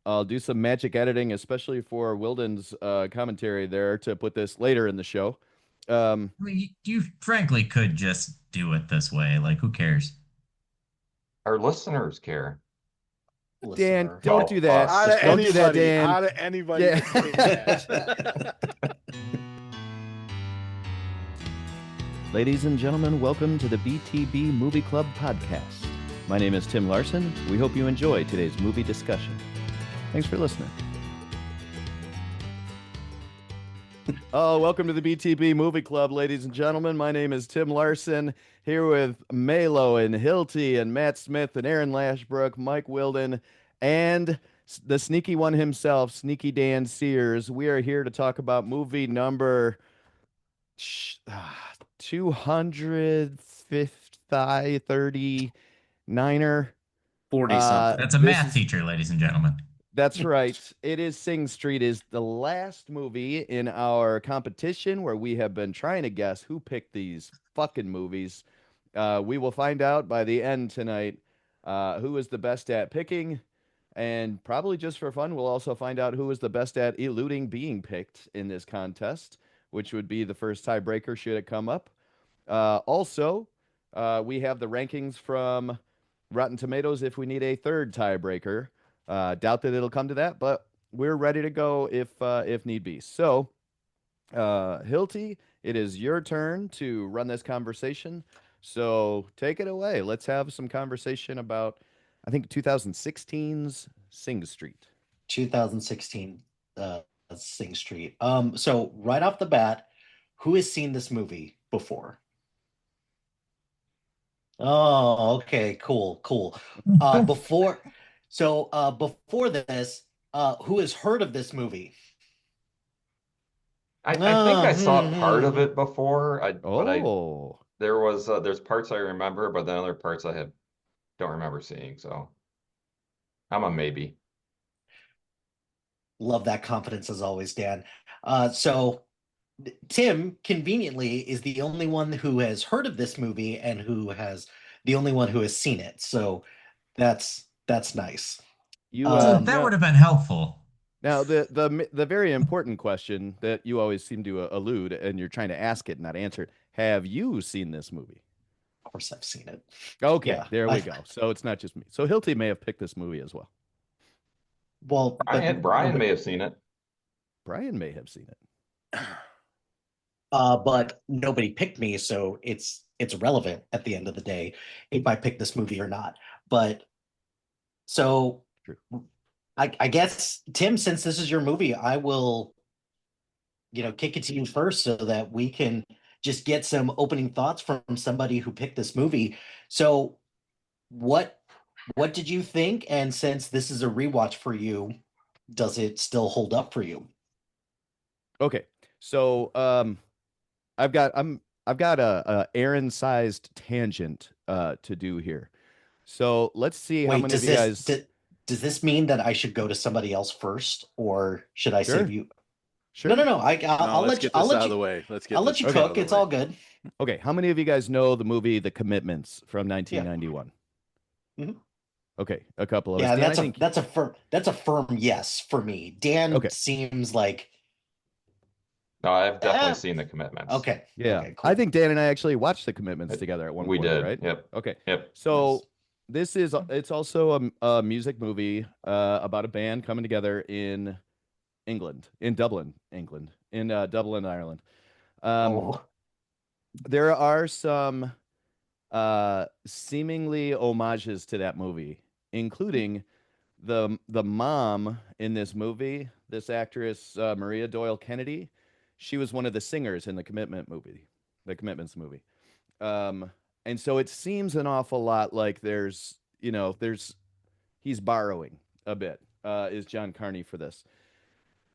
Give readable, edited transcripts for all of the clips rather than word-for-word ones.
I'll do some magic editing, especially for Wilden's commentary there to put this later in the show. Um, I mean, you frankly could just do it this way. Like, who cares? Our listeners care. Dan, Listener. don't do Well, that. How us. did Don't do that, anybody? Dan. How did anybody Yeah. just say that? Ladies and gentlemen, welcome to the BTB Movie Club podcast. My name is Tim Larson. We hope you enjoy today's movie discussion. Thanks for listening. Oh, welcome to the BTB Movie Club, ladies and gentlemen. My name is Tim Larson, here with Melo and Hilty and Matt Smith and Aaron Lashbrook, Mike Wilden, and the sneaky one himself, Sneaky Dan Sears. We are here to talk about movie number 250, 39er. 40 something. That's a This math is teacher, ladies and gentlemen. That's right. It is Sing Street is the last movie in our competition where we have been trying to guess who picked these fucking movies. We will find out by the end tonight who is the best at picking, and probably just for fun, we'll also find out who is the best at eluding being picked in this contest, which would be the first tiebreaker should it come up. Also, we have the rankings from Rotten Tomatoes if we need a third tiebreaker. Doubt that it'll come to that, but we're ready to go if need be. So, Hilty, it is your turn to run this conversation. So take it away. Let's have some conversation about, I think, 2016's Sing Street. 2016 uh Sing Street. So right off the bat, who has seen this movie before? Oh, okay, cool, cool. Before before this, who has heard of this movie? I think I Ah, saw part of hmm. it before. But Oh, there's parts I remember, but then other parts don't remember seeing. So I'm a maybe. Love that confidence as always, Dan. So Tim conveniently is the only one who has heard of this movie and who has the only one who has seen it. So that's nice. you Um, That would have been helpful. now the very important question that you always seem to allude, and you're trying to ask it, not answer it. Have you seen this movie? of course, I've seen it. Okay, Yeah, there we go. So it's not just me. So Hilty may have picked this movie as well. well, but Brian may have seen it. Brian may have seen it. but nobody picked me, so it's relevant at the end of the day if I pick this movie or not. But so True. I guess Tim, since this is your movie, I will kick it to you first so that we can just get some opening thoughts from somebody who picked this movie. So what what did you think? And since this is a rewatch for you, does it still hold up for you? Okay. So I've got a Aaron-sized tangent to do here. So let's see how Wait, many of you guys. does this mean that I should go to somebody else first, or should I save Sure, you? No, no, sure. no. No, I'll let's let you. get this out of the way. Let's I'll get let this you out Okay. of cook. the It's way. all good. Okay, how many of you guys know the movie The Commitments from Yeah. 1991? Mhm. Okay, a couple of us. Yeah, Dan, I think. that's a firm yes for me. Dan Okay, seems like No, I've definitely eh, seen the commitments. okay. yeah. Okay, I cool. think Dan and I actually watched The Commitments It- together at one we point, did. right? Yep. Okay. Yep. So Nice. it's also a music movie about a band coming together in England, in Dublin, England, in Dublin, Ireland. Um, Oh, there are some seemingly homages to that movie, including the mom in this movie, this actress Maria Doyle Kennedy. She was one of the singers in the Commitments movie. Um, and so it seems an awful lot like there's he's borrowing a bit. Is John Carney for this?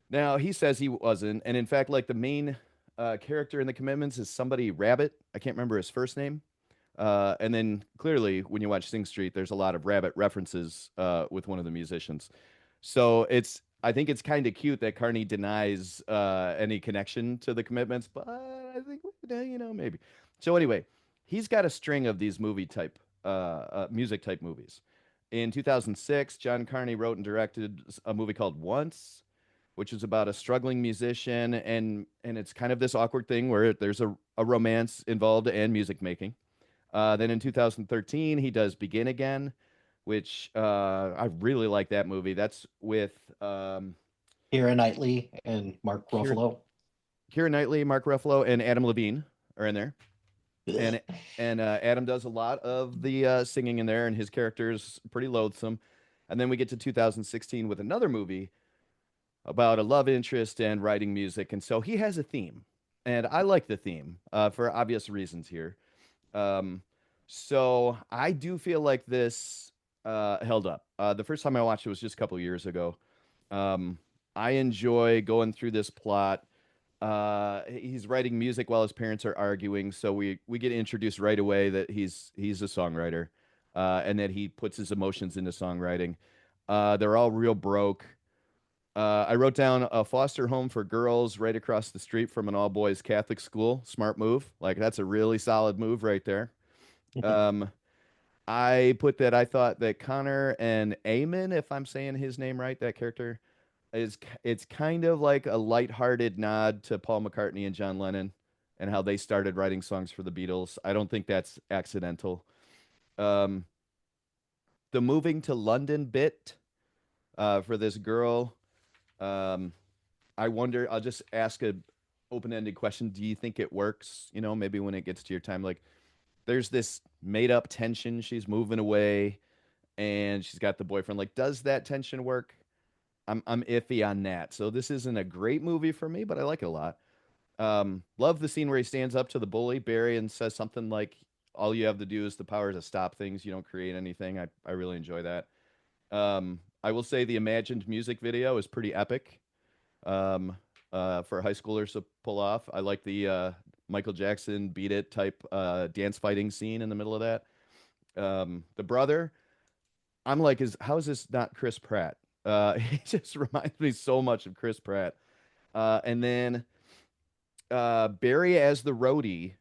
Now he says he wasn't, and in fact, like the main character in the Commitments is somebody Rabbit. I can't remember his first name. And then clearly, when you watch Sing Street, there's a lot of Rabbit references with one of the musicians. So I think it's kind of cute that Carney denies any connection to the Commitments, but I think maybe. So anyway, he's got a string of these music type movies. In 2006, John Carney wrote and directed a movie called Once, which is about a struggling musician, and it's kind of this awkward thing where there's a romance involved and music making. Then in 2013, he does Begin Again, which I really like that movie. That's with Keira Knightley and Mark Keira, Ruffalo. Keira Knightley, Mark Ruffalo, and Adam Levine are in there. Ugh. And Adam does a lot of the singing in there, and his character is pretty loathsome. And then we get to 2016 with another movie about a love interest and writing music, and so he has a theme, and I like the theme for obvious reasons here. Um, so I do feel like this held up. The first time I watched it was just a couple years ago. Um, I enjoy going through this plot. He's writing music while his parents are arguing, so we get introduced right away that he's a songwriter, and that he puts his emotions into songwriting. They're all real broke. I wrote down a foster home for girls right across the street from an all boys Catholic school. Smart move. Like, that's a really solid move right there. Um, I put that I thought that Connor and Eamon, if I'm saying his name right, that character it's kind of like a lighthearted nod to Paul McCartney and John Lennon and how they started writing songs for the Beatles. I don't think that's accidental. Um, the moving to London bit for this girl. Um, I wonder. I'll just ask a open-ended question. Do you think it works? You know, maybe when it gets to your time, like there's this made-up tension. She's moving away, and she's got the boyfriend. Like, does that tension work? I'm iffy on that. So this isn't a great movie for me, but I like it a lot. Love the scene where he stands up to the bully Barry and says something like, "All you have to do is the power to stop things. You don't create anything." I really enjoy that. I will say the imagined music video is pretty epic. Um, for high schoolers to pull off. I like the Michael Jackson "Beat It" type dance fighting scene in the middle of that. The brother, I'm like, is how is this not Chris Pratt? He just reminds me so much of Chris Pratt. And then Barry as the roadie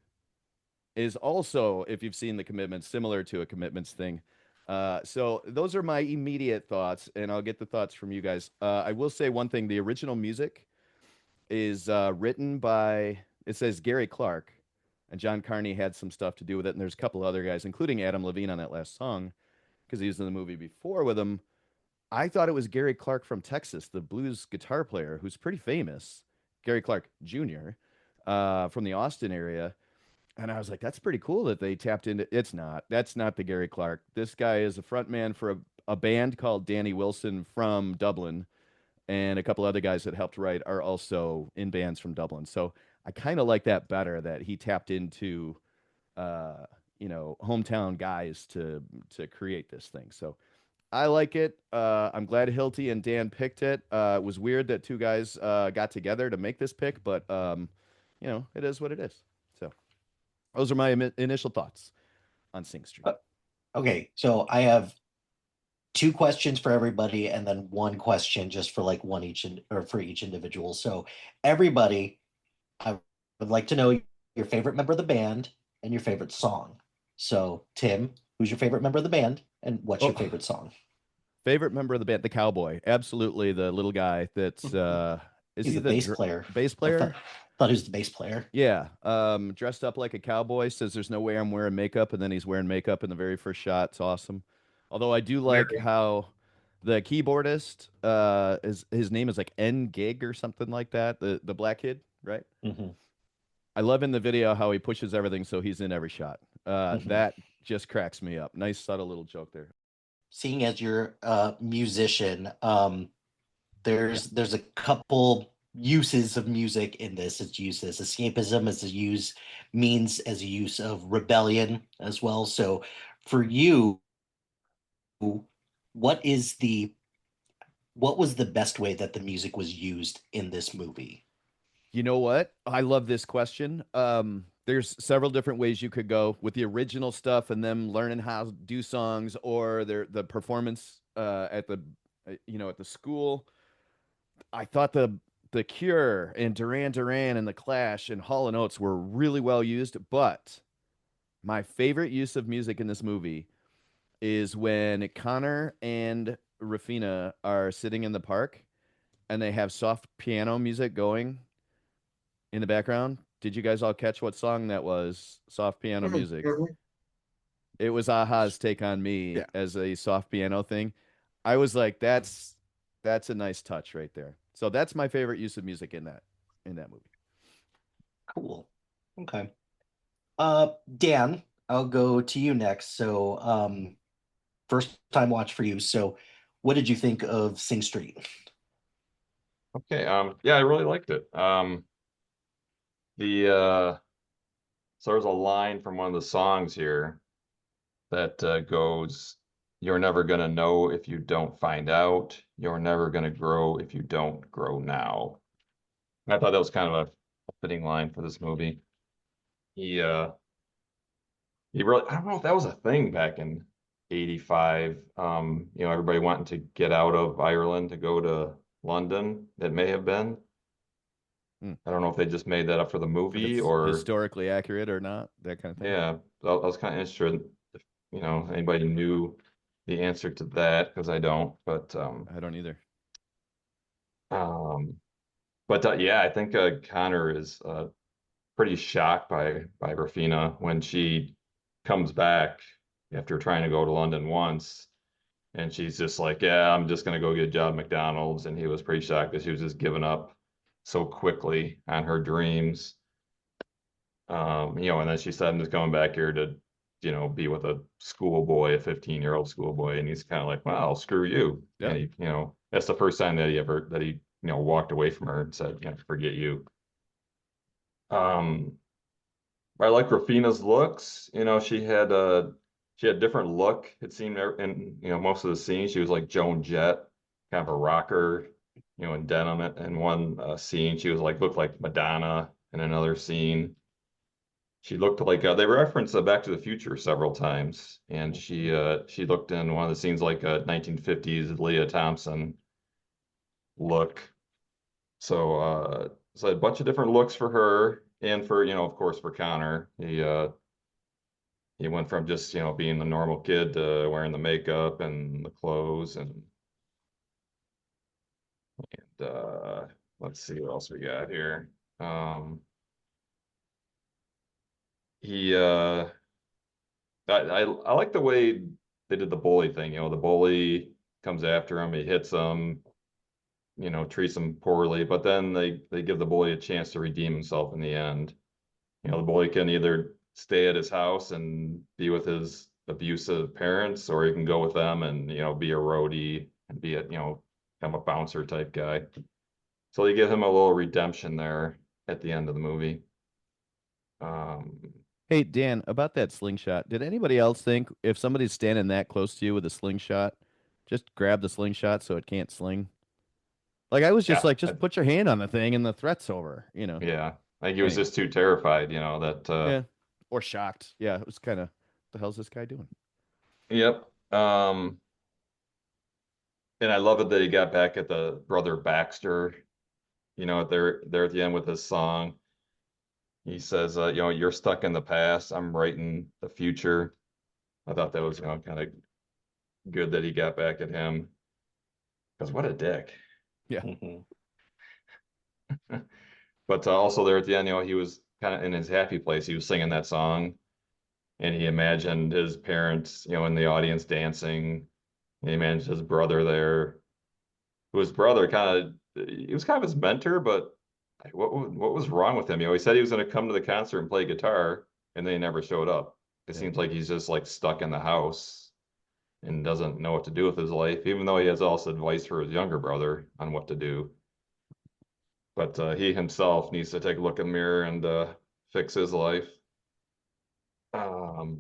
is also, if you've seen the Commitments, similar to a Commitments thing. So those are my immediate thoughts, and I'll get the thoughts from you guys. I will say one thing: the original music is written by, it says Gary Clark, and John Carney had some stuff to do with it, and there's a couple other guys, including Adam Levine on that last song, because he was in the movie before with him. I thought it was Gary Clark from Texas, the blues guitar player who's pretty famous, Gary Clark Jr. From the Austin area. And I was like, that's pretty cool that they tapped into. It's not. That's not the Gary Clark. This guy is a frontman for a band called Danny Wilson from Dublin, and a couple other guys that helped write are also in bands from Dublin. So I kind of like that better, that he tapped into, hometown guys to create this thing. So I like it. I'm glad Hilty and Dan picked it. It was weird that two guys got together to make this pick, but it is what it is. So those are my initial thoughts on Sing Street. Okay, so I have two questions for everybody and then one question just for like one each or for each individual. So everybody, I would like to know your favorite member of the band and your favorite song. So Tim, who's your favorite member of the band and what's your favorite song? Favorite member of the band, the cowboy. Absolutely, the little guy that's is He's he the bass player. Bass I player? thought he was the bass player. Yeah. Dressed up like a cowboy, says there's no way I'm wearing makeup, and then he's wearing makeup in the very first shot. It's awesome. Although I do like how the keyboardist, his name is like N Gig or something like that. The black kid, right? Mm-hmm. I love in the video how he pushes everything so he's in every shot. Mm-hmm. That just cracks me up. Nice subtle little joke there. Seeing as you're a musician, there's a couple uses of music in this. It's used as escapism, as a use of rebellion as well. So for you, what is what was the best way that the music was used in this movie? You know what? I love this question. There's several different ways you could go with the original stuff and them learning how to do songs, or the performance at the at the school. I thought the Cure and Duran Duran and the Clash and Hall and Oates were really well used, but my favorite use of music in this movie is when Connor and Rafina are sitting in the park and they have soft piano music going in the background. Did you guys all catch what song that was? Soft piano music. It was Aha's Take on Me Yeah. as a soft piano thing. I was like, that's a nice touch right there. So that's my favorite use of music in that movie. Cool. Okay. Dan, I'll go to you next. So, first time watch for you. So, what did you think of Sing Street? Okay. Yeah, I really liked it. The so there's a line from one of the songs here that goes, "You're never gonna know if you don't find out. You're never gonna grow if you don't grow now." And I thought that was kind of a fitting line for this movie. He uh he really, I don't know if that was a thing back in 85. Everybody wanting to get out of Ireland to go to London. It may have been. Hmm. I don't know if they just made that up for the If movie it's or historically accurate or not, that kind of thing. yeah. I was kind of interested if, anybody knew the answer to that because I don't. I don't either. Um, yeah, I think Connor is pretty shocked by Rafina when she comes back after trying to go to London once. And she's just like, yeah, I'm just gonna go get a job at McDonald's. And he was pretty shocked that she was just giving up so quickly on her dreams. And then she said, I'm just coming back here to, be with a schoolboy, a 15-year-old schoolboy. And he's kind of like, well, screw you. Yeah. And that's the first time that he walked away from her and said, forget you. I like Rafina's looks. She had different look. It seemed in most of the scenes she was like Joan Jett, kind of a rocker, in denim. In one scene, she was like looked like Madonna. In another scene, she looked like they referenced Back to the Future several times, and she looked in one of the scenes like a 1950s Leah Thompson look. So a bunch of different looks for her, and for of course for Connor. He went from just, being the normal kid to wearing the makeup and the clothes and let's see what else we got here. He I like the way they did the bully thing. The bully comes after him, he hits him, treats him poorly, but then they give the bully a chance to redeem himself in the end. The boy can either stay at his house and be with his abusive parents, or he can go with them and, be a roadie and be kind of a bouncer type guy. So they give him a little redemption there at the end of the movie. Um, Hey, Dan, about that slingshot, did anybody else think if somebody's standing that close to you with a slingshot, just grab the slingshot so it can't sling? Like I was just yeah, like, just put your hand on the thing and the threat's over. yeah. I think he was Anyway, just too terrified, that, yeah, or shocked. Yeah, it was kind of, the hell's this guy doing? yep. And I love it that he got back at the brother Baxter, there at the end with his song. He says, you're stuck in the past. I'm writing the future. I thought that was, kind of good that he got back at him. Because what a dick. Yeah, Mhm. But also there at the end, he was kind of in his happy place. He was singing that song and he imagined his parents, in the audience dancing. And he imagined his brother there, who his brother he was kind of his mentor, but what was wrong with him? He said he was going to come to the concert and play guitar, and then he never showed up. It yeah. seems like he's just like stuck in the house and doesn't know what to do with his life, even though he has also advice for his younger brother on what to do. But he himself needs to take a look in the mirror and fix his life. Um,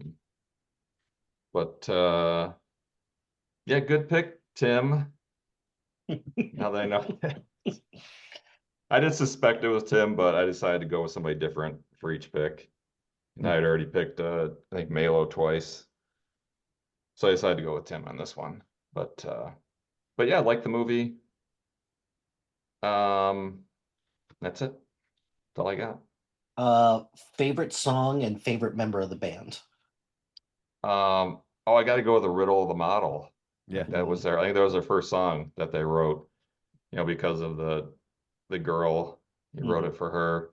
but yeah, good pick, Tim. Now that I know, I did suspect it was Tim, but I decided to go with somebody different for each pick. And Hmm. I had already picked, I think Malo twice, so I decided to go with Tim on this one. But yeah, I like the movie. Um, that's it. That's all I got. Uh, Favorite song and favorite member of the band? Um, Oh, I got to go with the Riddle of the Model. Yeah. That was their, I think that was their first song that they wrote, because of the girl. He wrote Mhm. it for her.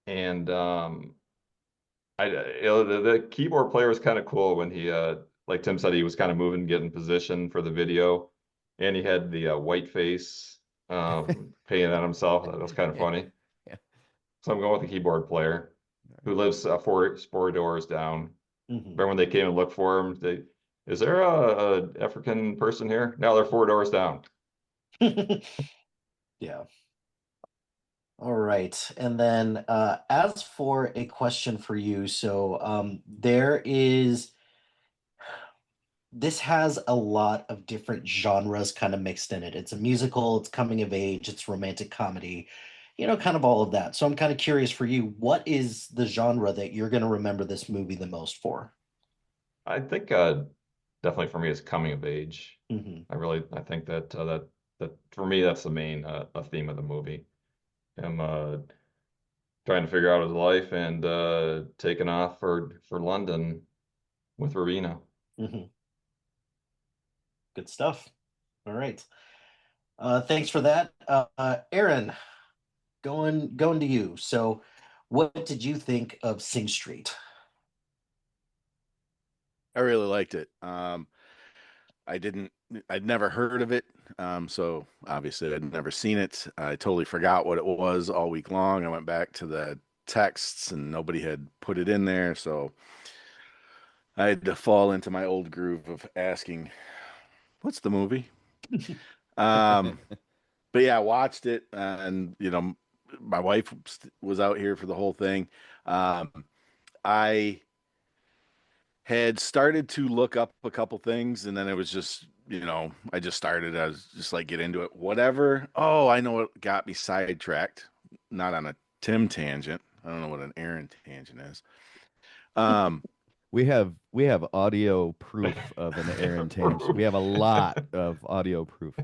And the keyboard player was kind of cool when he like Tim said, he was kind of moving, getting position for the video, and he had the white face painted on himself. That was kind of Yeah. funny. Yeah. So I'm going with the keyboard player who lives four doors down. Mhm. Remember when they came and looked for him? Is there a African person here? No, they're four doors down. Yeah. All right. And then as for a question for you, so this has a lot of different genres kind of mixed in it. It's a musical, it's coming of age, it's romantic comedy, kind of all of that. So I'm kind of curious for you, what is the genre that you're going to remember this movie the most for? I think definitely for me it's coming of age. Hmm. I think that for me that's the main theme of the movie. Him trying to figure out his life and taking off for London with Rowena. Hmm. Good stuff. All right. Thanks for that. Aaron, going to you. So what did you think of Sing Street? I really liked it. I didn't, I'd never heard of it. So obviously I'd never seen it. I totally forgot what it was all week long. I went back to the texts and nobody had put it in there. So I had to fall into my old groove of asking, what's the movie? Um, but yeah, I watched it and, my wife was out here for the whole thing. Um, I had started to look up a couple things and then it was just, I just started, I was just like, get into it, whatever. Oh, I know what got me sidetracked. Not on a Tim tangent. I don't know what an Aaron tangent is. Um, We have audio proof of an Aaron tangent. We have a lot of audio proof.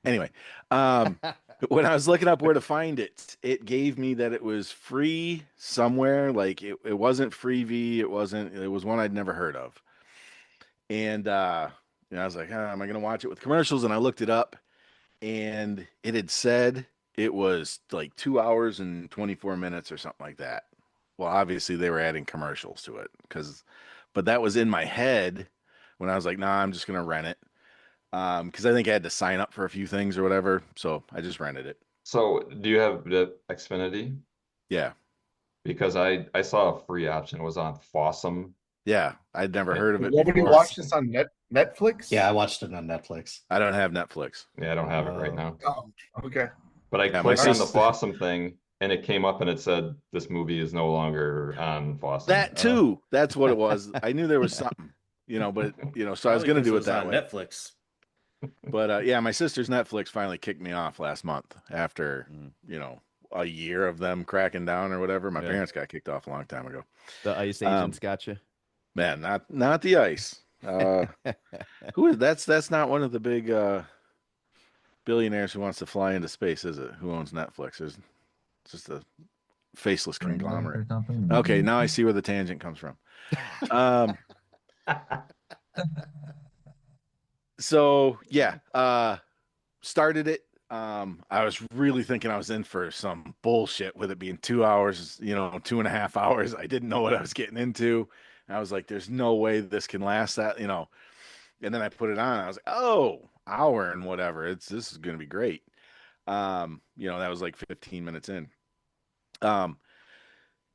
anyway, when I was looking up where to find it, it gave me that it was free somewhere. Like it wasn't Freevee. It was one I'd never heard of. And I was like, am I gonna watch it with commercials? And I looked it up and it had said it was like 2 hours and 24 minutes or something like that. Well, obviously they were adding commercials to it but that was in my head when I was like, nah, I'm just gonna rent it. Because I think I had to sign up for a few things or whatever. So I just rented it. So do you have the Xfinity? Yeah. Because I saw a free option. It was on Fossum. Yeah. I'd never It, heard of it Nobody before. watched this on Netflix? Yeah, I watched it on Netflix. I don't have Netflix. yeah, I don't have it right Oh. now. Oh, okay. But I Yeah, my clicked on the sister. Fossum thing and it came up and it said this movie is no longer on Fossum. That too. That's what it was. I knew there was something, but so I was gonna do it that way. Netflix. But yeah, my sister's Netflix finally kicked me off last month after, Mm. a year of them cracking down or whatever. My Yeah. parents got kicked off a long time ago. The ICE agents got you. Man, not the ice. Who is that's not one of the big billionaires who wants to fly into space, is it? Who owns Netflix? It's just a faceless conglomerate. Okay, now I see where the tangent comes from. Um, so yeah, started it. I was really thinking I was in for some bullshit with it being 2 hours, 2.5 hours. I didn't know what I was getting into. I was like, there's no way this can last that. And then I put it on. I was like, oh, hour and whatever. This is gonna be great. That was like 15 minutes in.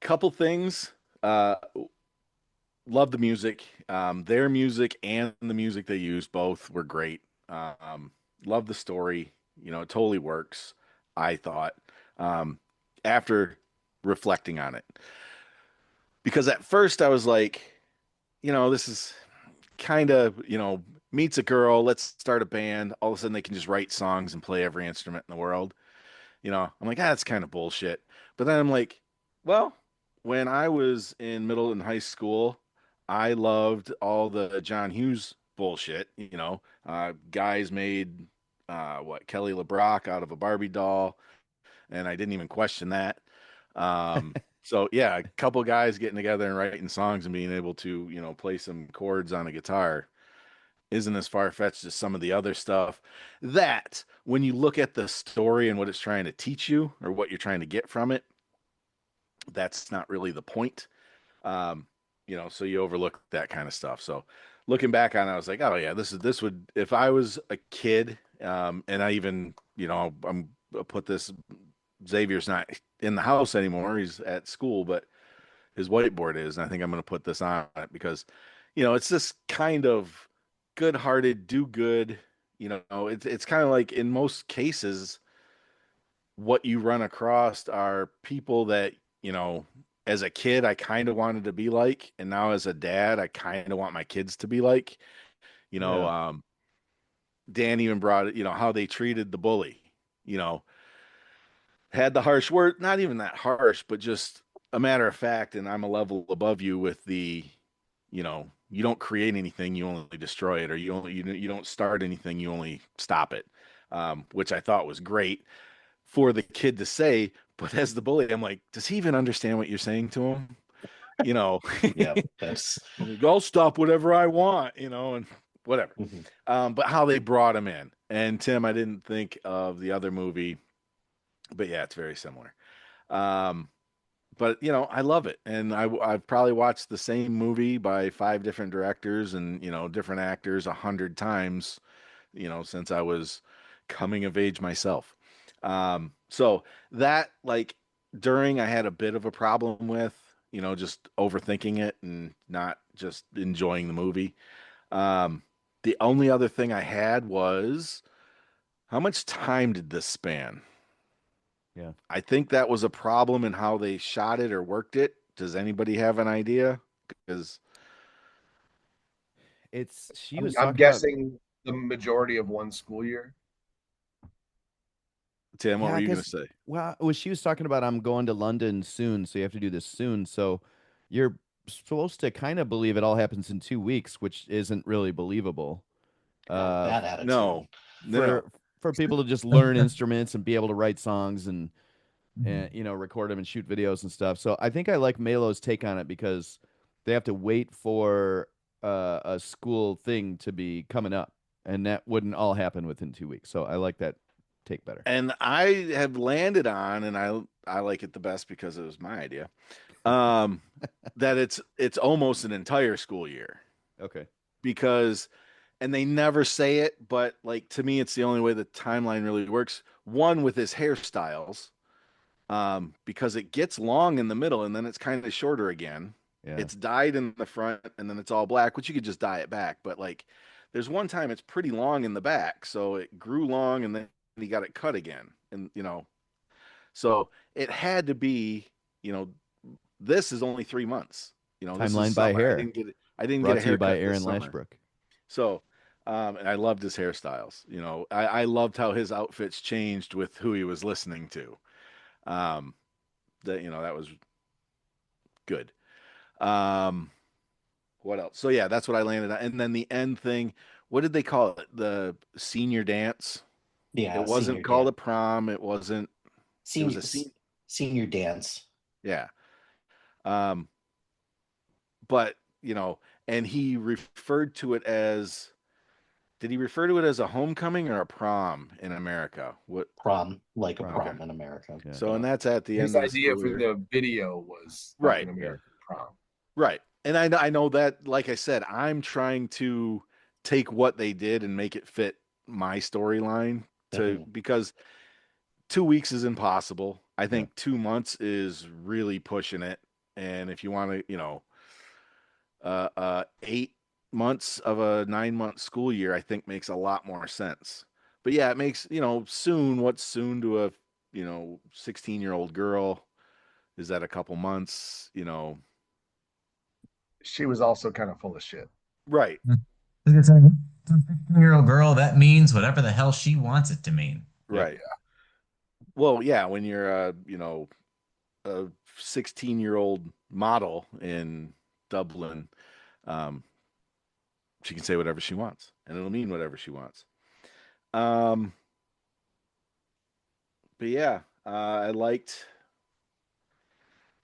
Couple things. Love the music. Their music and the music they used both were great. Love the story. It totally works, I thought, after reflecting on it. Because at first I was like, this is kind of, meets a girl, let's start a band. All of a sudden they can just write songs and play every instrument in the world. I'm like, that's kind of bullshit. But then I'm like, well, when I was in middle and high school, I loved all the John Hughes bullshit. Guys made Kelly LeBrock out of a Barbie doll, and I didn't even question that. So yeah, a couple guys getting together and writing songs and being able to, play some chords on a guitar isn't as far-fetched as some of the other stuff that when you look at the story and what it's trying to teach you or what you're trying to get from it, that's not really the point. Um, so you overlook that kind of stuff. So looking back on it, I was like, oh yeah, this would, if I was a kid, and I even, I'll put this, Xavier's not in the house anymore. He's at school, but his whiteboard is, and I think I'm going to put this on it because, it's this kind of good-hearted, do good. It's kind of like in most cases, what you run across are people that, as a kid, I kind of wanted to be like, and now as a dad, I kind of want my kids to be like. You know, Yeah. Dan even brought it, how they treated the bully. You know, had the harsh word, not even that harsh, but just a matter of fact, and I'm a level above you with the, you don't create anything, you only destroy it, or you don't start anything, you only stop it, which I thought was great for the kid to say. But as the bully, I'm like, does he even understand what you're saying to him? Yeah, that's I'll stop whatever I want, and whatever. Mhm. But how they brought him in, and Tim, I didn't think of the other movie, but yeah, it's very similar. Um, but I love it, and I've probably watched the same movie by 5 different directors and different actors 100 times, since I was coming of age myself. So that like during I had a bit of a problem with, just overthinking it and not just enjoying the movie. Um, the only other thing I had was how much time did this span? Yeah. I think that was a problem in how they shot it or worked it. Does anybody have an idea? Because She was I'm talking about, guessing the majority of one school year. Tim, what yeah, were I you going guess, to say? well, she was talking about, I'm going to London soon, so you have to do this soon. So you're supposed to kind of believe it all happens in 2 weeks, which isn't really believable. got a Uh, bad attitude. No, no. for people to just learn instruments and be able to write songs Mhm. and record them and shoot videos and stuff. So I think I like Melo's take on it because they have to wait for a school thing to be coming up, and that wouldn't all happen within 2 weeks. So I like that take better. And I have landed on, and I like it the best because it was my idea. Um, that it's almost an entire school year Okay. because, and they never say it, but like to me, it's the only way the timeline really works. One with his hairstyles, because it gets long in the middle and then it's kind of shorter again. Yeah. It's dyed in the front and then it's all black, which you could just dye it back. But like, there's one time it's pretty long in the back, so it grew long and then he got it cut again, and so it had to be, you know, this is only 3 months. This is Timeline by summer. hair. I didn't get Brought a to you by haircut this Aaron summer. Lashbrook. So, and I loved his hairstyles. I loved how his outfits changed with who he was listening to. Um, that was good. Um, what else? So yeah, that's what I landed on. And then the end thing, what did they call it? The senior dance. It Yeah, wasn't senior called dance. a prom. It wasn't. It was Senior a scene. senior dance. Yeah. Um, but and he referred to it as. Did he refer to it as a homecoming or a prom in America? What? Prom, like a Prom. Okay. prom in America. Yeah. So, Yeah. and that's at the His end of the idea school for year. the video was like Right. an Yeah. American prom. Right. And I know that, like I said, I'm trying to take what they did and make it fit my storyline Mhm. because 2 weeks is impossible. I Yeah. think 2 months is really pushing it. And if you want to, 8 months of a 9 month school year, I think makes a lot more sense. But yeah, it makes, soon, what's soon to a, 16-year-old girl? Is that a couple months, She was also kind of full of shit. Right. I was gonna say, to a 15-year-old girl, that means whatever the hell she wants it to mean. Yep. Right. Well, yeah, when you're a 16-year-old model in Dublin, um, she can say whatever she wants, and it'll mean whatever she wants. Um, but yeah, I liked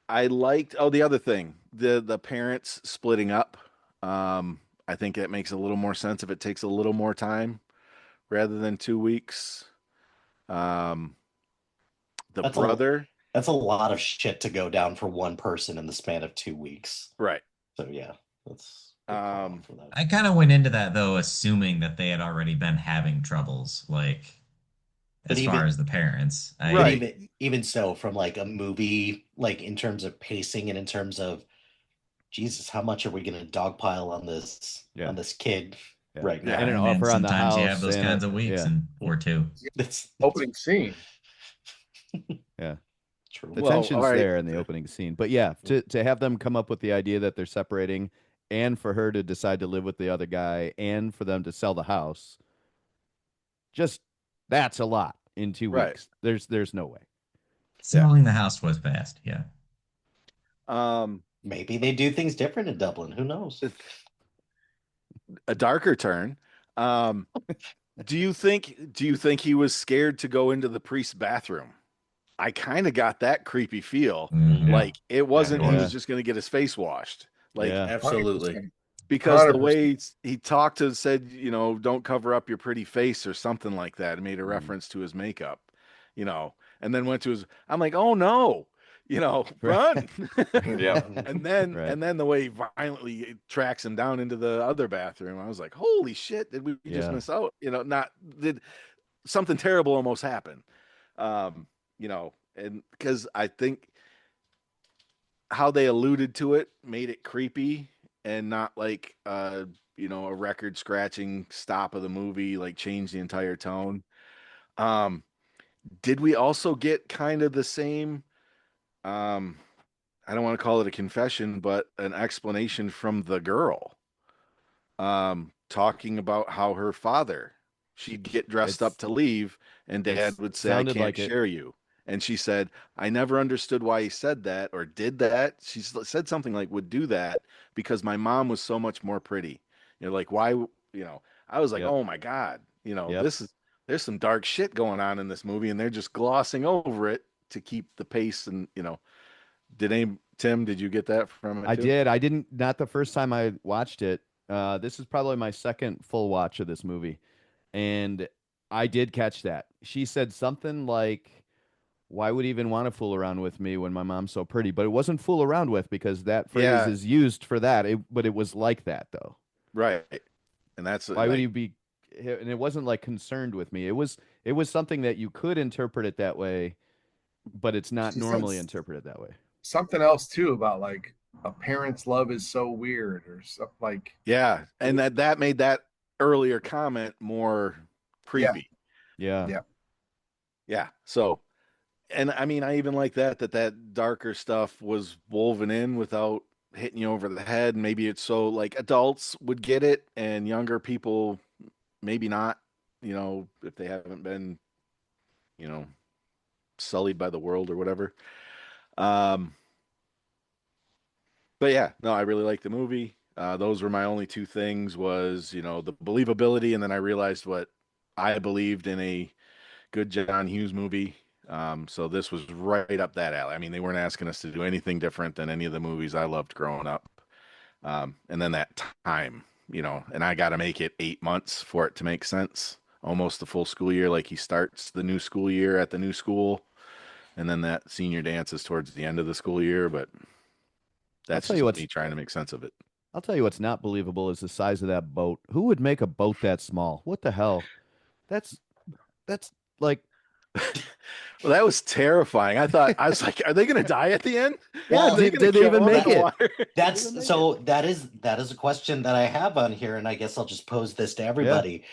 I liked the other thing, the parents splitting up. I think it makes a little more sense if it takes a little more time rather than 2 weeks. Um, the That's a brother, that's a lot of shit to go down for one person in the span of 2 weeks. right. So yeah, that's good call out for that. I kind of went into that though, assuming that they had already been having troubles, like But as far even as the parents. but Right. even so, from like a movie, like in terms of pacing and in terms of Jesus, how much are we going to dogpile Yeah. on this kid Yeah. right Yeah. And an Hey man, offer on the sometimes you have house those and kinds of weeks, yeah. and or two. That's Opening scene. Yeah. true. The Well, all tension's right. there in the opening scene. But yeah, to have them come up with the idea that they're separating and for her to decide to live with the other guy and for them to sell the house, just that's a lot in two Right. weeks. There's no way. Yeah. Selling the house was fast, yeah. Um, Maybe they do things different in Dublin. Who knows? a darker turn. Um, do you think he was scared to go into the priest's bathroom? I kind of got that creepy feel. Mm. Yeah, Like it yeah, wasn't he Yeah. was just going to get his face washed. Like Yeah. absolutely. 100%. because the 100%. way he talked to said, don't cover up your pretty face or something like that. It made a Mhm. reference to his makeup, and then went to his, I'm like, oh no, Right. run. Yeah. Right. And then the way he violently tracks him down into the other bathroom, I was like, holy shit, did we just Yeah. miss out? Not did something terrible almost happen. Um, and because I think how they alluded to it made it creepy and not like a record scratching stop of the movie like changed the entire tone. um did we also get kind of the same, um I don't want to call it a confession, but an explanation from the girl, talking about how her father, she'd get dressed up It's to leave and dad it's would say, I sounded can't like it. share you. And she said, I never understood why he said that or did that. She said something like, would do that because my mom was so much more pretty. Like, why, I was like, Yep. oh my God, Yep. there's some dark shit going on in this movie and they're just glossing over it to keep the pace. And, Tim, did you get that from it I too? did. I didn't not the first time I watched it. This is probably my second full watch of this movie. And I did catch that. She said something like, why would he even want to fool around with me when my mom's so pretty? But it wasn't fool around with because that phrase Yeah, is used for that. But it was like that though. right. And that's Why would like, he be? And it wasn't like concerned with me. It was something that you could interpret it that way, but it's not She said normally interpreted that way. something else too about like a parent's love is so weird or something like yeah, and that made that earlier comment more yeah, creepy. Yeah. yeah. Yeah. So, and I mean, I even like that darker stuff was woven in without hitting you over the head. Maybe it's so like adults would get it and younger people maybe not, if they haven't been, you know, sullied by the world or whatever. Um, but yeah, no, I really liked the movie. Those were my only two things was, the believability. And then I realized what I believed in a good John Hughes movie. So this was right up that alley. I mean, they weren't asking us to do anything different than any of the movies I loved growing up. And then that time, and I got to make it 8 months for it to make sense. Almost the full school year. Like he starts the new school year at the new school, and then that senior dance is towards the end of the school year. But I'll that's tell you just what's me trying to make sense of it. I'll tell you what's not believable is the size of that boat. Who would make a boat that small? What the hell? That's that's like Well, that was terrifying. I was like, are they going to die at the end? yeah, Are Well, they did, going to did they kill even them in make the it? water? Did they even make it? that is a question that I have on here, and I guess I'll just pose this to Yeah. everybody.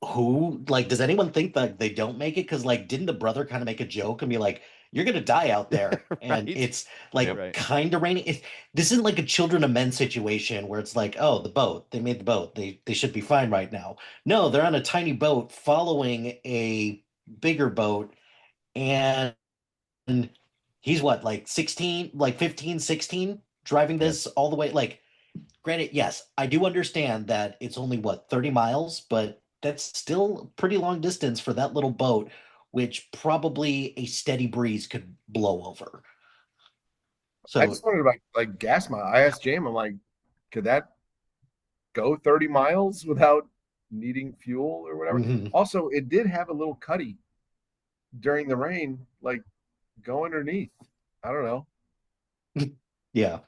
Who like does anyone think that they don't make it? Because like didn't the brother kind of make a joke and be like, you're gonna die out there, and Right. it's like Yep. Right. kind of raining. This isn't like a children of men situation where it's like, oh, the boat, they made the boat, they should be fine right now. No, they're on a tiny boat following a bigger boat, and he's what, like 16, like 15, 16, driving Yeah. this all the way. Like, granted, yes, I do understand that it's only what, 30 miles, but that's still a pretty long distance for that little boat which probably a steady breeze could blow over. So I just wondered about like gas mile. I asked James, I'm like, could that go 30 miles without needing fuel or whatever? mhm, Also, it did have a little cuddy during the rain, like go underneath. I don't know. yeah.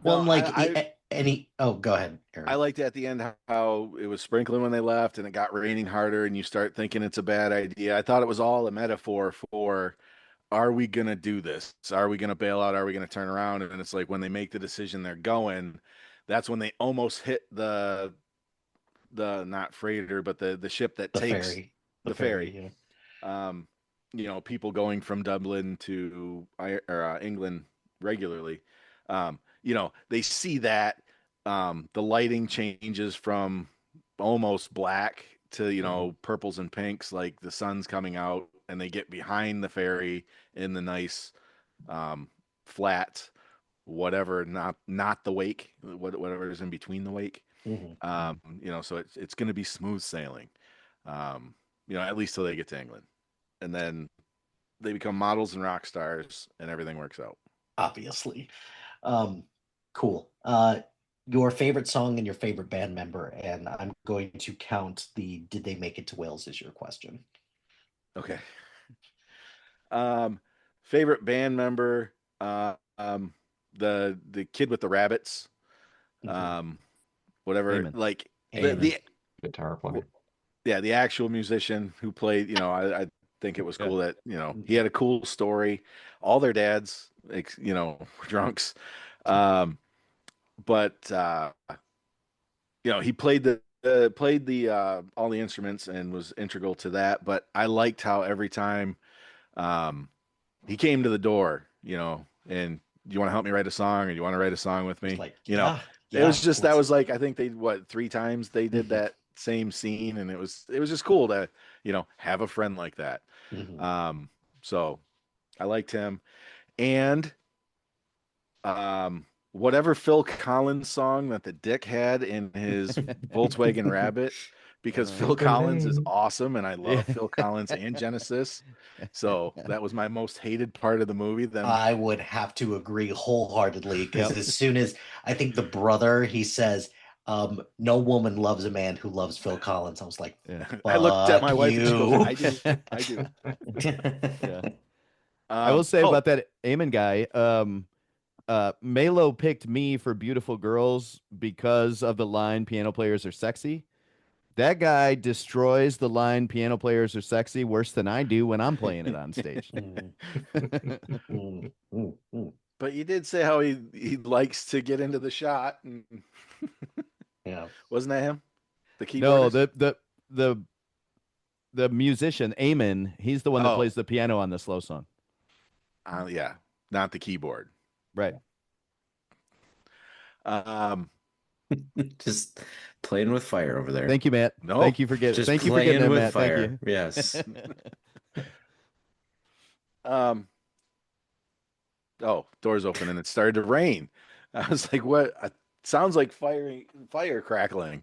Well, No, and like any. Oh, go ahead, I Aaron. liked at the end how it was sprinkling when they left and it got raining harder and you start thinking it's a bad idea. I thought it was all a metaphor for, are we going to do this? Are we going to bail out? Are we going to turn around? And it's like when they make the decision they're going, that's when they almost hit the not freighter, but the ship that The takes ferry. the ferry. Um, people going from Dublin to England regularly. They see that the lighting changes from almost black to purples and pinks, like the sun's coming out, and they get behind the ferry in the nice flat whatever, not the wake, whatever is in between the wake. Hmm. So it's going to be smooth sailing, at least till they get to England, and then they become models and rock stars, and everything works out. Obviously. Um, cool. Your favorite song and your favorite band member, and I'm going to count the did they make it to Wales as your question. Okay. Um, Favorite band member, the kid with the rabbits, Mhm. whatever, Eamon. like Eamon. the Guitar player. yeah, the actual musician who played, I think it was Yeah. cool that, he had a cool story. All their dads, were drunks. Um, but he played the all the instruments and was integral to that. But I liked how every time um he came to the door, and do you want to help me write a song, or do you want to write a song with It's me? like, It was just that let's- was like I think they 3 times they did Mhm. that same scene, and it was just cool to have a friend like that. Mhm. So I liked him, and whatever Phil Collins song that the Dick had in his Volkswagen Rabbit, because Phil Collins is awesome, and I love Phil Collins and Genesis. So that was my most hated part of the movie. Them, I would have to agree wholeheartedly because Yep. as soon as I think the brother he says, no woman loves a man who loves Phil Collins. I was like, Yeah. I looked at my fuck wife and she goes, you. "I do, I do." Yeah. I will say about that Eamon guy, Melo picked me for Beautiful Girls because of the line piano players are sexy. That guy destroys the line piano players are sexy worse than I do when I'm playing it on stage. Mm, mm, mm, mm. But you did say how he likes to get into the shot, and Yeah. wasn't that him, the No, keyboardist? the musician Eamon, he's the one that Oh, plays the piano on the slow song. yeah, not the keyboard. Right. Um, Just playing with fire over there. Thank you, Matt. No. Thank you for getting. Just Thank you for getting playing that, with Matt. fire. Thank Yes. you. Oh, doors open and it started to rain. I was like, "What? Sounds like fire crackling."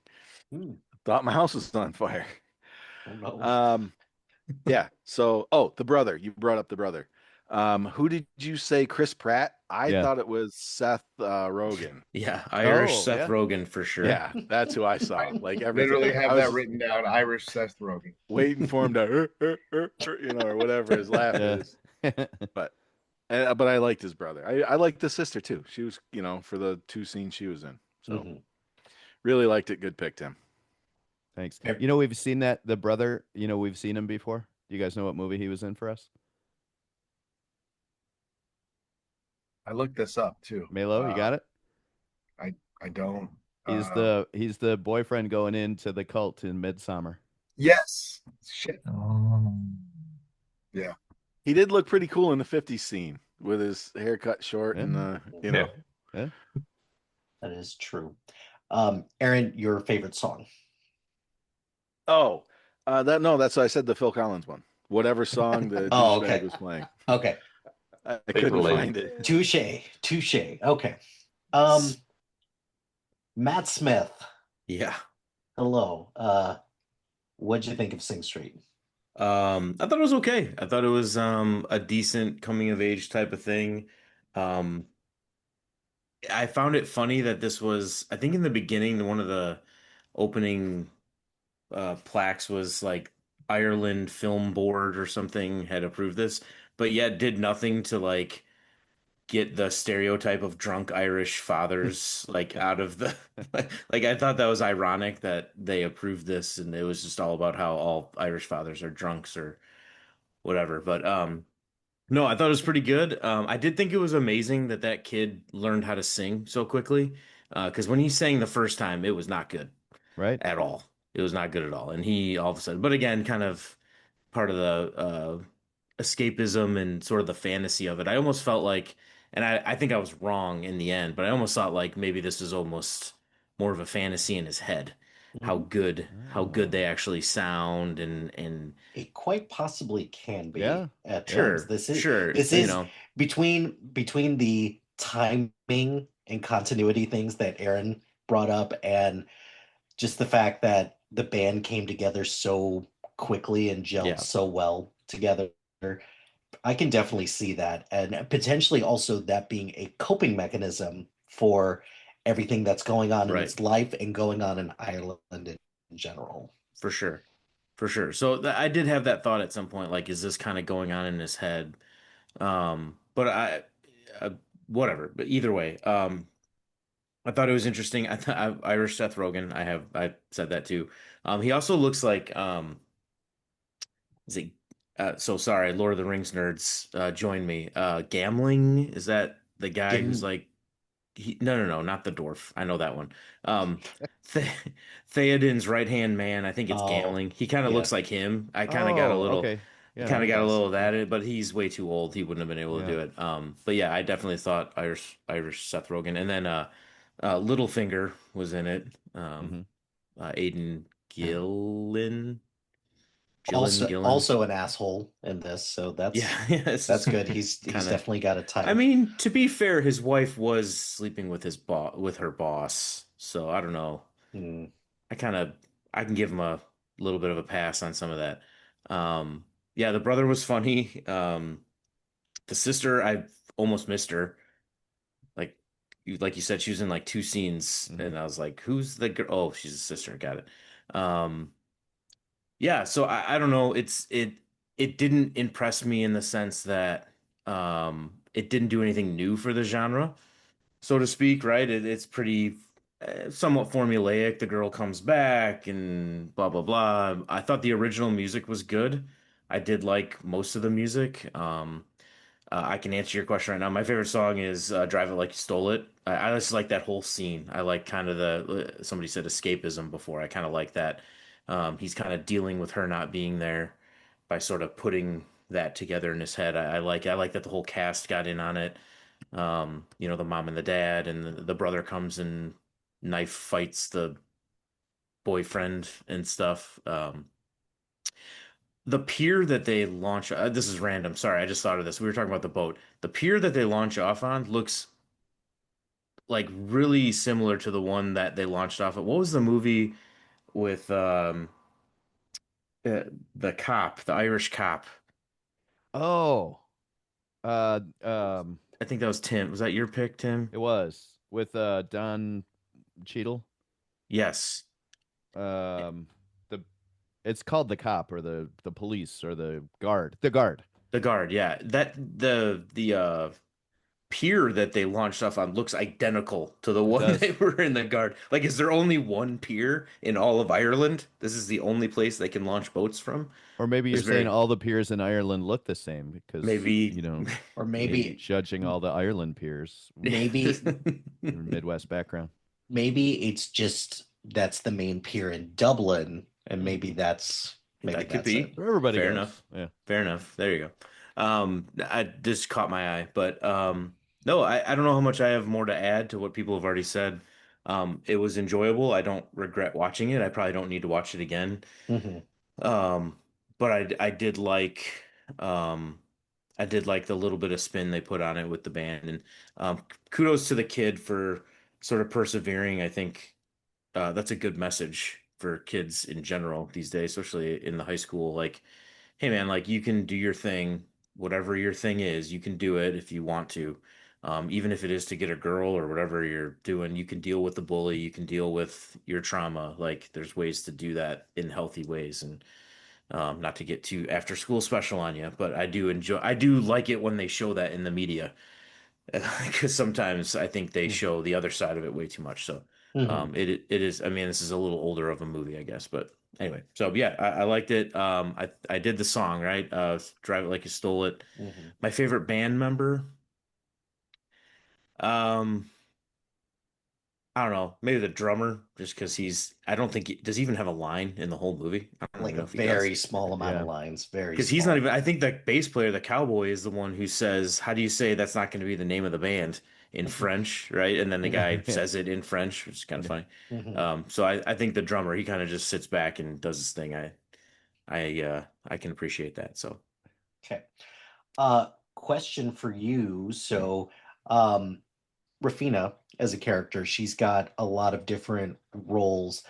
Mm, Thought my house was on fire. oh no. Yeah. So, the brother. You brought up the brother. Who did you say? Chris Pratt? I Yeah. thought it was Seth Rogen. Yeah. Irish Oh, Seth yeah. Rogen for sure. Yeah, that's who I saw. Like everything. Literally I have was that written down. Irish Seth Rogen. waiting for him to, or whatever his laugh Yeah. is. But I liked his brother. I liked the sister too. She was, for the 2 scenes she was in. So Mhm. really liked it. Good pick, Tim. Thanks. Yep. We've seen that the brother. We've seen him before. Do you guys know what movie he was in for us? I looked this up too. Melo, you got it. I don't. He's the boyfriend going into the cult in Midsummer. Yes. Shit. Oh. Yeah. He did look pretty cool in the 50s scene with his hair cut short Yeah. and Yeah. Yeah. That is true. Aaron, your favorite song? Oh, that's why I said the Phil Collins one. Whatever song the Oh, douchebag okay. was playing. Okay. I They couldn't related. find it. Touche. Okay. Matt Smith. Yeah. Hello. What'd you think of Sing Street? I thought it was okay. I thought it was a decent coming of age type of thing. Um, I found it funny that this was, I think in the beginning, one of the opening plaques was like Ireland Film Board or something had approved this, but yet did nothing to like get the stereotype of drunk Irish fathers like out of the like I thought that was ironic that they approved this and it was just all about how all Irish fathers are drunks or whatever. But no, I thought it was pretty good. I did think it was amazing that that kid learned how to sing so quickly. Because when he sang the first time, it was not good Right? at all. It was not good at all. And he all of a sudden, but again, kind of part of the escapism and sort of the fantasy of it. I almost felt like, and I think I was wrong in the end, but I almost thought like maybe this is almost more of a fantasy in his head. How good Oh. they actually sound and It quite possibly can Yeah. be at Yeah. times. sure, sure, This you is know, between the timing and continuity things that Aaron brought up, and just the fact that the band came together so quickly and gelled yeah, so well together. I can definitely see that, and potentially also that being a coping mechanism for everything that's going on in right. its life and going on in Ireland in general. For sure. For sure. So I did have that thought at some point, like, is this kind of going on in his head? But uh, whatever. But either way, I thought it was interesting. Irish Seth Rogen. I said that too. He also looks like, is it, so sorry, Lord of the Rings nerds, join me. Gambling, is that the guy who's Gim like, no, no, no, not the dwarf. I know that one. Um, Th Theoden's right hand man. I think it's oh Gamling. He kind of looks yeah, like him. Oh, okay. I Yeah, kind that of he got a makes does. little sense. of Yeah. that, but he's way too old. He wouldn't have been able to Yeah. do it. But yeah, I definitely thought Irish Seth Rogen, and then Littlefinger was in it. Hmm. Aidan Also Gillen. also an asshole in this, so Yeah, yeah, this that's is good. He's kind of. definitely got a I type. mean, to be fair, his wife was sleeping with with her boss, so I don't know. Hmm. I kind of I can give him a little bit of a pass on some of that. Yeah, the brother was funny. The sister, I almost missed her. Like like you said, she was in like two scenes, Hmm. and I was like, "Who's the girl?" Oh, she's a sister. Got it. Um, yeah, so I don't know. It didn't impress me in the sense that it didn't do anything new for the genre, so to speak, right? It's pretty somewhat formulaic. The girl comes back and blah blah blah. I thought the original music was good. I did like most of the music. I can answer your question right now. My favorite song is "Drive It Like You Stole It." I just like that whole scene. I like kind of the somebody said escapism before. I kind of like that. He's kind of dealing with her not being there by sort of putting that together in his head. I like that the whole cast got in on it. The mom and the dad, and the brother comes and knife fights the boyfriend and stuff. The pier that they launch, this is random. Sorry, I just thought of this. We were talking about the boat. The pier that they launch off on looks like really similar to the one that they launched off at. What was the movie with the cop, the Irish cop? Oh, I think that was Tim. Was that your pick, Tim? it was with Don Cheadle. Yes. Um, the it's called the cop or the police or the guard. The guard. The guard, yeah. That the pier that they launched off on looks identical to the It one they does. were in the guard. Like, is there only one pier in all of Ireland? This is the only place they can launch boats from? Or maybe you're It's saying very all the piers in Ireland look the same because, maybe Or maybe maybe judging all the Ireland piers maybe in Midwest background. maybe it's just that's the main pier in Dublin, and maybe that could that's it. be. Where everybody Fair goes. enough. Yeah. Fair enough. There you go. I just caught my eye, but no, I don't know how much I have more to add to what people have already said. It was enjoyable. I don't regret watching it. I probably don't need to watch it again. Hmm. Um, but um I did like the little bit of spin they put on it with the band, and kudos to the kid for sort of persevering. I think that's a good message for kids in general these days, especially in the high school. Like hey man, like you can do your thing, whatever your thing is, you can do it if you want to. Even if it is to get a girl or whatever you're doing, you can deal with the bully, you can deal with your trauma. Like there's ways to do that in healthy ways, and not to get too after school special on you, but I do like it when they show that in the media. Because sometimes I think they Mhm. show the other side of it way too much. So Mhm. it is. I mean, this is a little older of a movie, I guess, but anyway. So yeah, I liked it. I did the song right. Drive It Like You Stole It. Mhm. My favorite band member. Um, I don't know. Maybe the drummer, just because he's. I don't think does he even have a line in the whole movie. I don't even Like know a if he does. very small amount Yeah. of lines, very Because he's not small. even. I think the bass player, the cowboy, is the one who says, "How do you say that's not going to be the name of the band in French?" Right? And then the guy Yeah. says it in French, which is kind of Yeah. funny. Mhm. So I think the drummer, he kind of just sits back and does his thing. I can appreciate that. So Okay. Question for you. So, um, Rafina as a character, she's got a lot of different roles,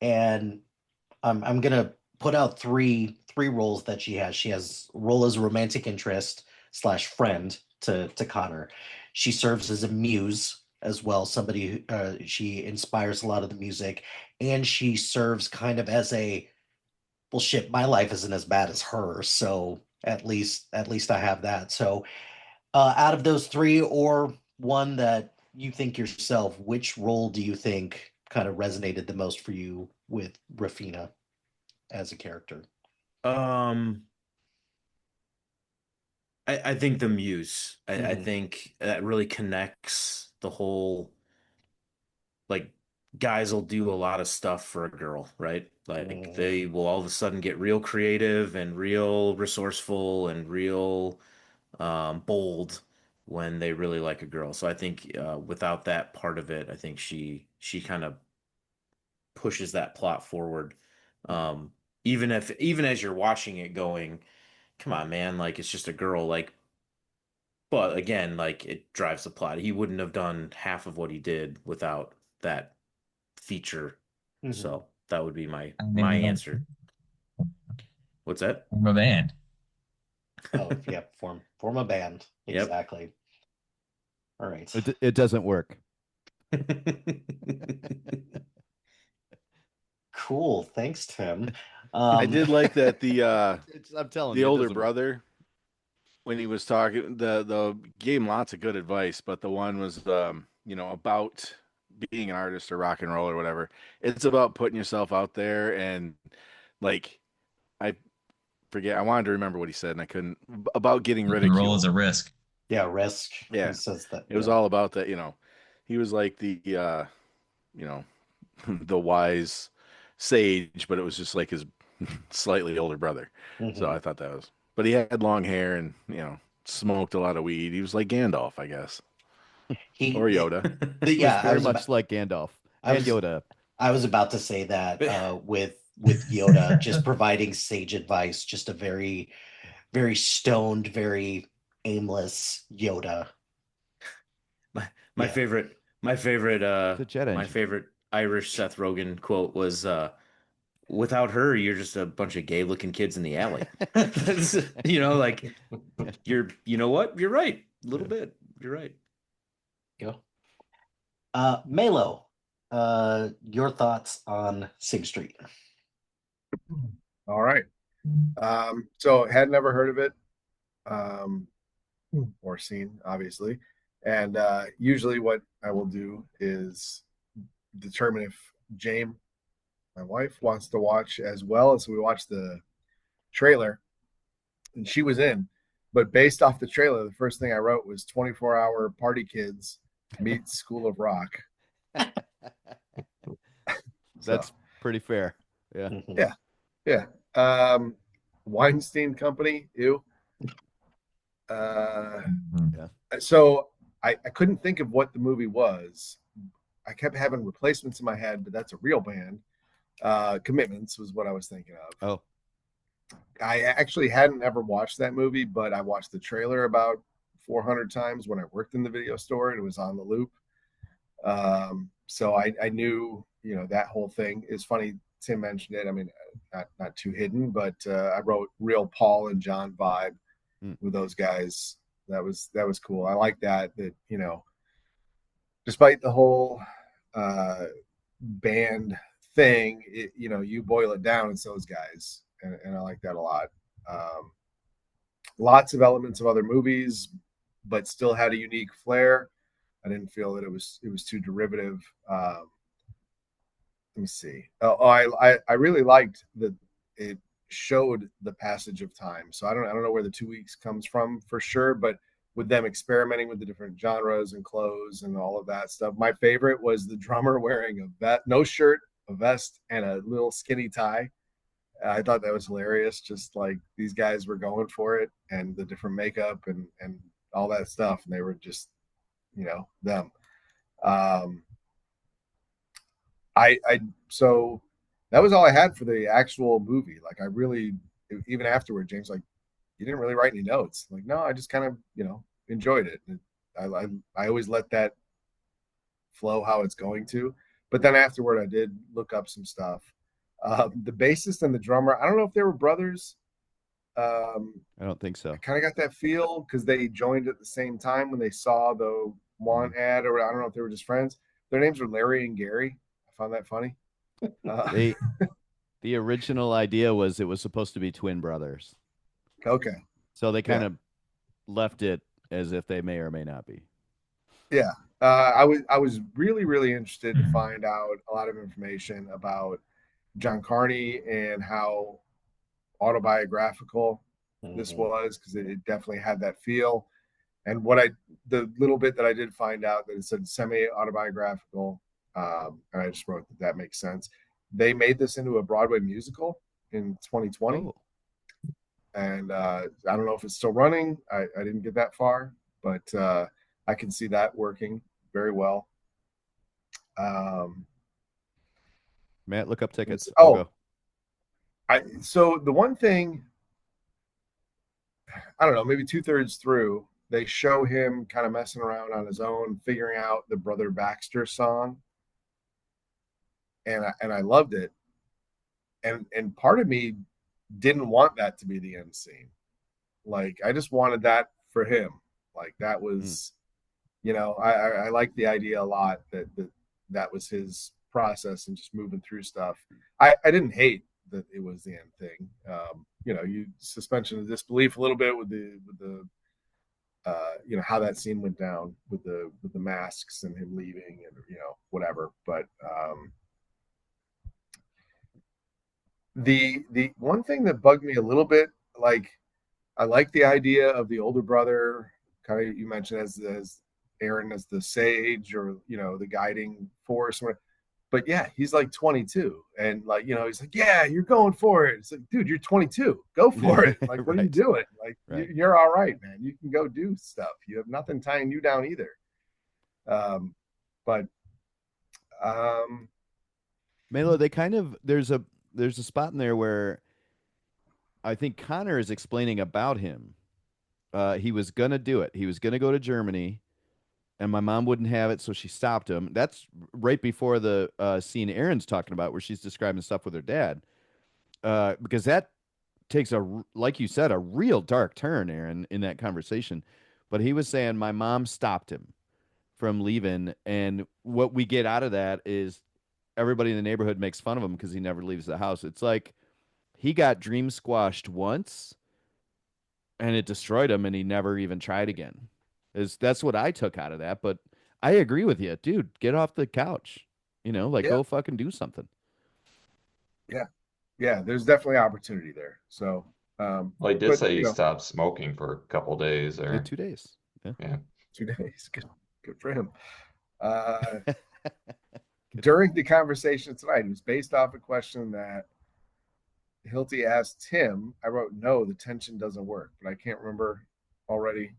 and I'm gonna put out three roles that she has. She has a role as a romantic interest slash friend to Connor. She serves as a muse as well, somebody who she inspires a lot of the music, and she serves kind of as a well, shit. My life isn't as bad as hers, so at least I have that. So, out of those three, or one that you think yourself, which role do you think kind of resonated the most for you with Rafina as a character? um, I think the muse. I Hmm. think that really connects the whole like guys will do a lot of stuff for a girl, right? Like Hmm. they will all of a sudden get real creative and real resourceful and real bold when they really like a girl. So I think without that part of it, I think she kind of pushes that plot forward. Um, even as you're watching it, going, "Come on, man! Like it's just a girl." Like, but again, like it drives the plot. He wouldn't have done half of what he did without that feature. Hmm. So that would be I my mean, answer. What's that? from a band. Oh, yeah, form a band. Yep. Exactly. All right. It doesn't work. Cool. Thanks, Tim. I did like that I'm telling the you, it older doesn't work. brother when he was talking the gave him lots of good advice, but the one was about being an artist or rock and roll or whatever. It's about putting yourself out there and like I forget I wanted to remember what he said and I couldn't about getting You can roll as ridiculed. a risk. Yeah, Risk. He Yeah. says that. It was Yeah. all about that, he was like the you know, the wise sage, but it was just like his slightly older brother. So Hmm. I thought that was, but he had long hair and, smoked a lot of weed. He was like Gandalf, I guess, or Yoda. He was Yeah, very much like Gandalf I and was Yoda. I was about to say that with Yoda just providing sage advice, just a very stoned, very aimless Yoda. my my Yeah. favorite my favorite It's a jet my engine. favorite Irish Seth Rogen quote was without her you're just a bunch of gay looking kids in the alley. That's, like you know what? You're right. A little Yeah. bit. You're right. Go. Melo, your thoughts on Sing Street? All right. So had never heard of it, um, or seen, obviously. And usually what I will do is determine if Jame, my wife, wants to watch as well. And so we watched the trailer and she was in. But based off the trailer, the first thing I wrote was 24-hour party kids meets School of Rock. So That's pretty fair. Yeah. Mhm. yeah, yeah. Um, Weinstein Company, ew. Uh, Mhm. Yeah. so I couldn't think of what the movie was. I kept having replacements in my head, but that's a real band. Commitments was what I was thinking of. Oh, I actually hadn't ever watched that movie, but I watched the trailer about 400 times when I worked in the video store and it was on the loop. So I knew, that whole thing is funny. Tim mentioned it. I mean, not too hidden, but I wrote real Paul and John vibe with those guys. That was cool. I like that despite the whole band thing, you boil it down, it's those guys, and I like that a lot. Um, Lots of elements of other movies, but still had a unique flair. I didn't feel that it was too derivative. Let me see. I really liked that it showed the passage of time. So I don't know where the 2 weeks comes from for sure, but with them experimenting with the different genres and clothes and all of that stuff. My favorite was the drummer wearing no shirt, a vest, and a little skinny tie. I thought that was hilarious. Just like these guys were going for it, and the different makeup and all that stuff, and they were just them. Um, I so that was all I had for the actual movie. Like I really, even afterward, James, like, you didn't really write any notes. Like, no, I just kind of enjoyed it. I always let that flow how it's going to. But then afterward, I did look up some stuff. The bassist and the drummer, I don't know if they were brothers. I don't think so. I kind of got that feel because they joined at the same time when they saw the want ad, or I don't know if they were just friends. Their names were Larry and Gary. I found that funny. They the original idea was it was supposed to be twin brothers. Okay. So they kind of left it as if they may or may not be. Yeah. I was really, really interested to find out a lot of information about John Carney and how autobiographical this was, because it definitely had that feel. And the little bit that I did find out that it said semi-autobiographical, and I just wrote that makes sense. They made this into a Broadway musical in 2020. Oh. And I don't know if it's still running. I didn't get that far, but I can see that working very well. Matt, look up tickets. So the one thing, I don't know, maybe 2/3 through, they show him kind of messing around on his own, figuring out the Brother Baxter song, and I loved it. And part of me didn't want that to be the end scene. Like I just wanted that for him. Like that was, I like the idea a lot that was his process and just moving through stuff. I didn't hate that it was the end thing. You suspension of disbelief a little bit with the how that scene went down with the masks and him leaving and whatever. But the one thing that bugged me a little bit, like I like the idea of the older brother, kind of you mentioned as Aaron as the sage or the guiding force. But yeah, he's like 22, and like he's like, yeah, you're going for it. It's like, dude, you're 22, go for it. Like, what are you doing? Like, you're all right, man. You can go do stuff. You have nothing tying you down either. But Melo, there's a spot in there where I think Connor is explaining about him. He was gonna do it. He was gonna go to Germany, and my mom wouldn't have it, so she stopped him. That's right before the scene Aaron's talking about, where she's describing stuff with her dad. Because that takes like you said, a real dark turn, Aaron, in that conversation. But he was saying my mom stopped him from leaving, and what we get out of that is everybody in the neighborhood makes fun of him because he never leaves the house. It's like he got dream squashed once, and it destroyed him, and he never even tried again. That's what I took out of that. But I agree with you, dude. Get off the couch. Go fucking do something. Yeah, there's definitely opportunity there. So, well, he did say he stopped smoking for a couple days there. 2 days. Yeah. 2 days. Good for him. During the conversation tonight, it was based off a question that Hilty asked Tim. I wrote, no, the tension doesn't work, but I can't remember already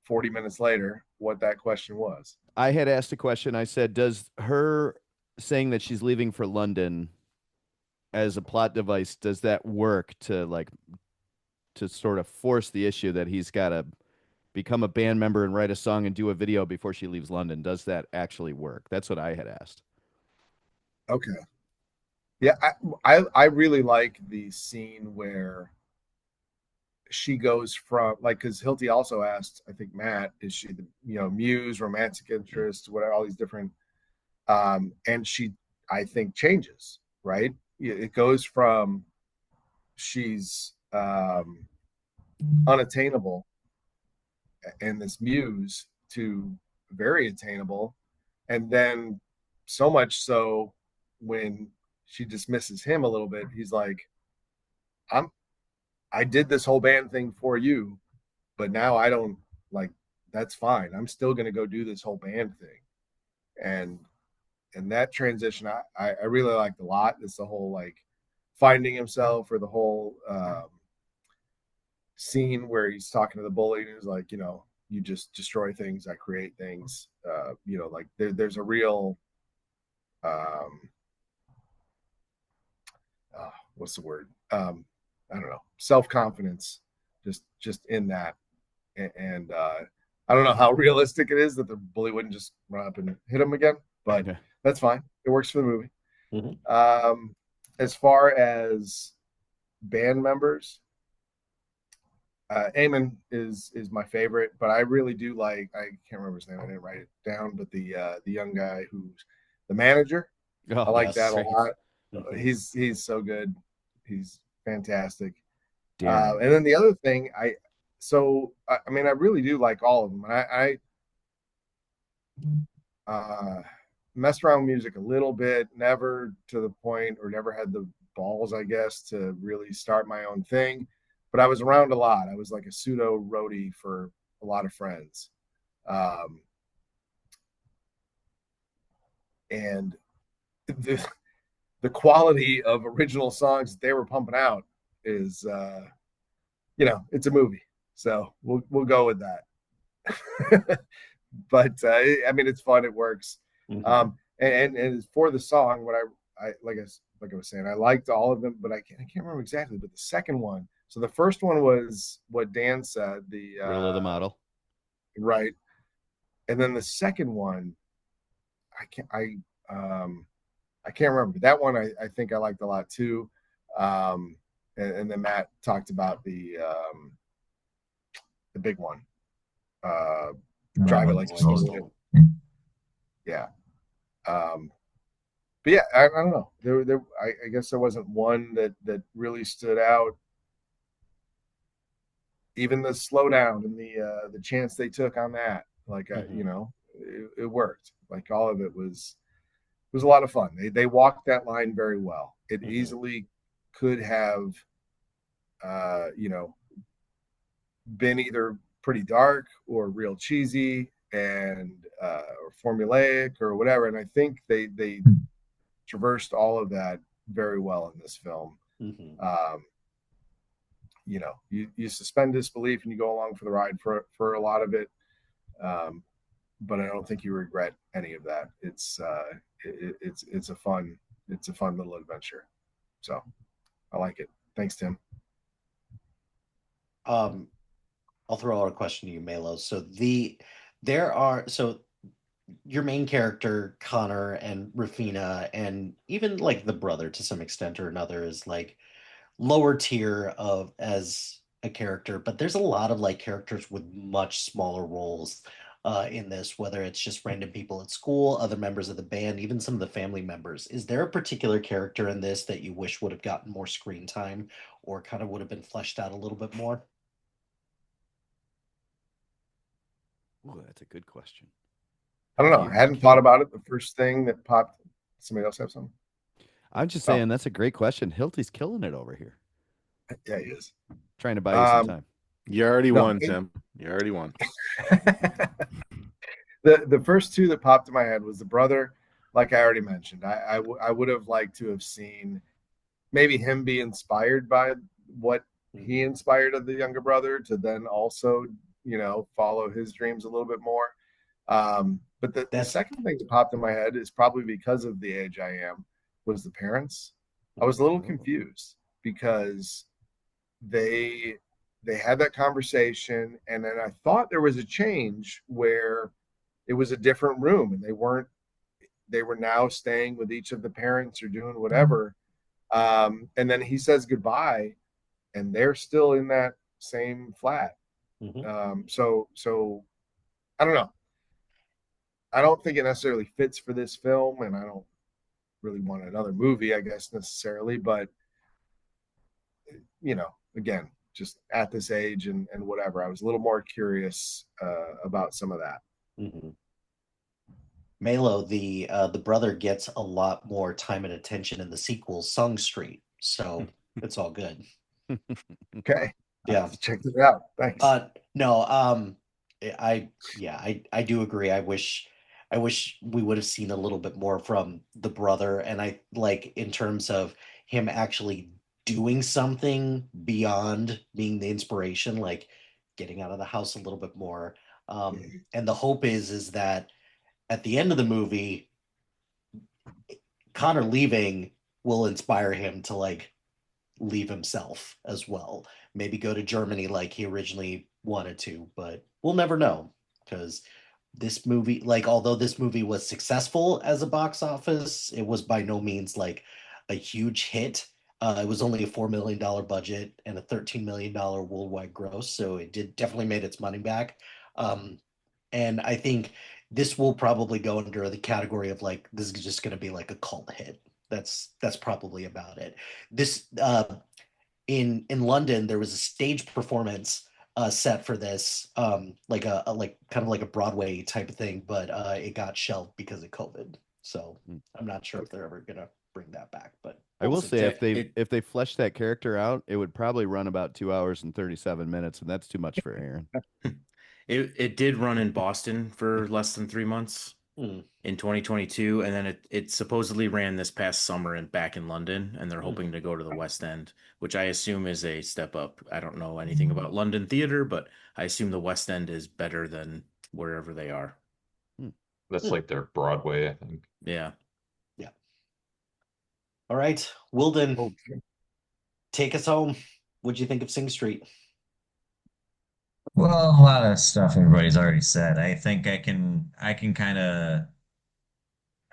40 minutes later what that question was. I had asked a question. I said, does her saying that she's leaving for London as a plot device, does that work to sort of force the issue that he's got to become a band member and write a song and do a video before she leaves London? Does that actually work? That's what I had asked. Okay. Yeah, I really like the scene where she goes from like because Hilty also asked, I think Matt, is she the muse, romantic interest, whatever, all these different and she I think changes, right? It goes from she's unattainable and this muse to very attainable, and then so much so when she dismisses him a little bit, he's like, I'm I did this whole band thing for you, but now I don't like that's fine. I'm still gonna go do this whole band thing. And that transition I really liked a lot. It's the whole like finding himself or the whole scene where he's talking to the bully and he's like, you just destroy things, I create things. Like there's a real um what's the word? I don't know, self-confidence just in that. And I don't know how realistic it is that the bully wouldn't just run up and hit him again, but Yeah. that's fine. It works for the movie. Mhm. As far as band members, Eamon is my favorite, but I really do like, I can't remember his name, I didn't write it down, but the young guy who's the manager. Oh, I like yes. that a great. lot. Mhm. He's so good. He's fantastic. Darren. And then the other thing, I mean, I really do like all of them. And I messed around with music a little bit, never to the point or never had the balls, I guess, to really start my own thing. But I was around a lot. I was like a pseudo roadie for a lot of friends. Um, and the, the quality of original songs that they were pumping out is, it's a movie. So we'll go with that. But I mean, it's fun. It works. Mhm. And for the song, what I like I was saying, I liked all of them, but I can't remember exactly. But the second one, so the first one was what Dan said, the Rilla the model. right, and then the second one, I can't I can't remember. That one I think I liked a lot too. And then Matt talked about the big one, uh, drive it like a slow Slow. yeah. Um, but yeah, I don't know. I guess there wasn't one that really stood out. Even the slowdown and the chance they took on that, like Mhm. it worked. Like all of it was a lot of fun. They walked that line very well. It Mhm. easily could have, uh, you know, been either pretty dark or real cheesy and or formulaic or whatever. And I think they traversed all of that very well in this film. Mhm. Um, you suspend disbelief and you go along for the ride for a lot of it. But I don't think you regret any of that. It's a fun little adventure. So I like it. Thanks, Tim. Um, I'll throw out a question to you, Melo. There are your main character, Connor and Rafina, and even like the brother to some extent or another is like lower tier of as a character, but there's a lot of like characters with much smaller roles in this, whether it's just random people at school, other members of the band, even some of the family members. Is there a particular character in this that you wish would have gotten more screen time or kind of would have been fleshed out a little bit more? Ooh, that's a good question. I don't know. Hilty, I you're hadn't thought killing it. about it. The first thing that popped. Somebody else have some? I'm just Oh, saying that's a great question. Hilty's killing it over here. yeah, he is. Trying to buy you some Um, time. You already no, won, Tim. You already won. the first two that popped in my head was the brother, like I already mentioned. I would have liked to have seen maybe him be inspired by what he Mhm. inspired of the younger brother to then also follow his dreams a little bit more. But the That's second thing that popped in my head is probably because of the age I am was the parents. I was a little Oh. confused because they they had that conversation and then I thought there was a change where it was a different room and they were now staying with each of the parents or doing whatever. And then he says goodbye, and they're still in that same flat. Mhm. So I don't know. I don't think it necessarily fits for this film, and I don't really want another movie, I guess, necessarily. But again, just at this age and whatever, I was a little more curious about some of that. Mhm. Melo, the brother gets a lot more time and attention in the sequel, Song Street, so it's all good. Okay, I Yeah. have to check it out. Thanks. No, yeah, I do agree. I wish we would have seen a little bit more from the brother, and I like in terms of him actually doing something beyond being the inspiration, like getting out of the house a little bit more. And the hope is that at the end of the movie, Connor leaving will inspire him to like leave himself as well. Maybe go to Germany like he originally wanted to, but we'll never know because this movie, like, although this movie was successful as a box office, it was by no means like a huge hit. It was only a $4 million budget and a $13 million worldwide gross, so it did definitely made its money back. And I think this will probably go under the category of like this is just going to be like a cult hit. That's probably about it. This in London there was a stage performance set for this like a like kind of like a Broadway type of thing, but it got shelved because of COVID. So Hmm. I'm not sure if they're ever gonna bring that back, but I we'll will see. say if they It if they flesh that character out, it would probably run about 2 hours and 37 minutes, and that's too much for Aaron. it did run in Boston for less than 3 months Hmm. in 2022, and then it supposedly ran this past summer and back in London, and they're Hmm. hoping to go to the West End, which I assume is a step up. I don't know anything about London theater, but I assume the West End is better than wherever they are. Hmm. That's Hmm. like their Broadway, I think. Yeah. Yeah. All right, Wilden, Okay. take us home. What'd you think of Sing Street? Well, a lot of stuff everybody's already said. I think I can kind of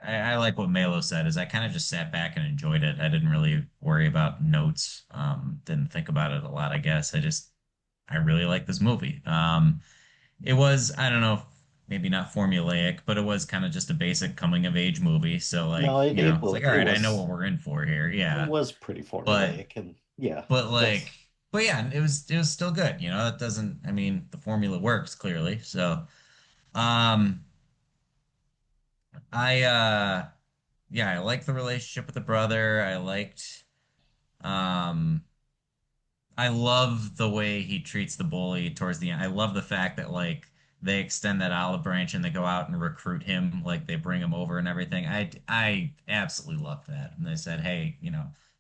I like what Melo said is I kind of just sat back and enjoyed it. I didn't really worry about notes. Didn't think about it a lot, I guess. I really like this movie. It was, I don't know, maybe not formulaic, but it was kind of just a basic coming of age movie. So like, No, it it, it's wa- like, all it right, I know was what we're in for here. it Yeah. was pretty But formulaic, and yeah, but that's like but yeah, it was still good. It doesn't I mean, the formula works clearly. So um I yeah, I like the relationship with the brother. Um I love the way he treats the bully towards the end. I love the fact that like they extend that olive branch and they go out and recruit him, like they bring him over and everything. I absolutely love that. And they said, "Hey,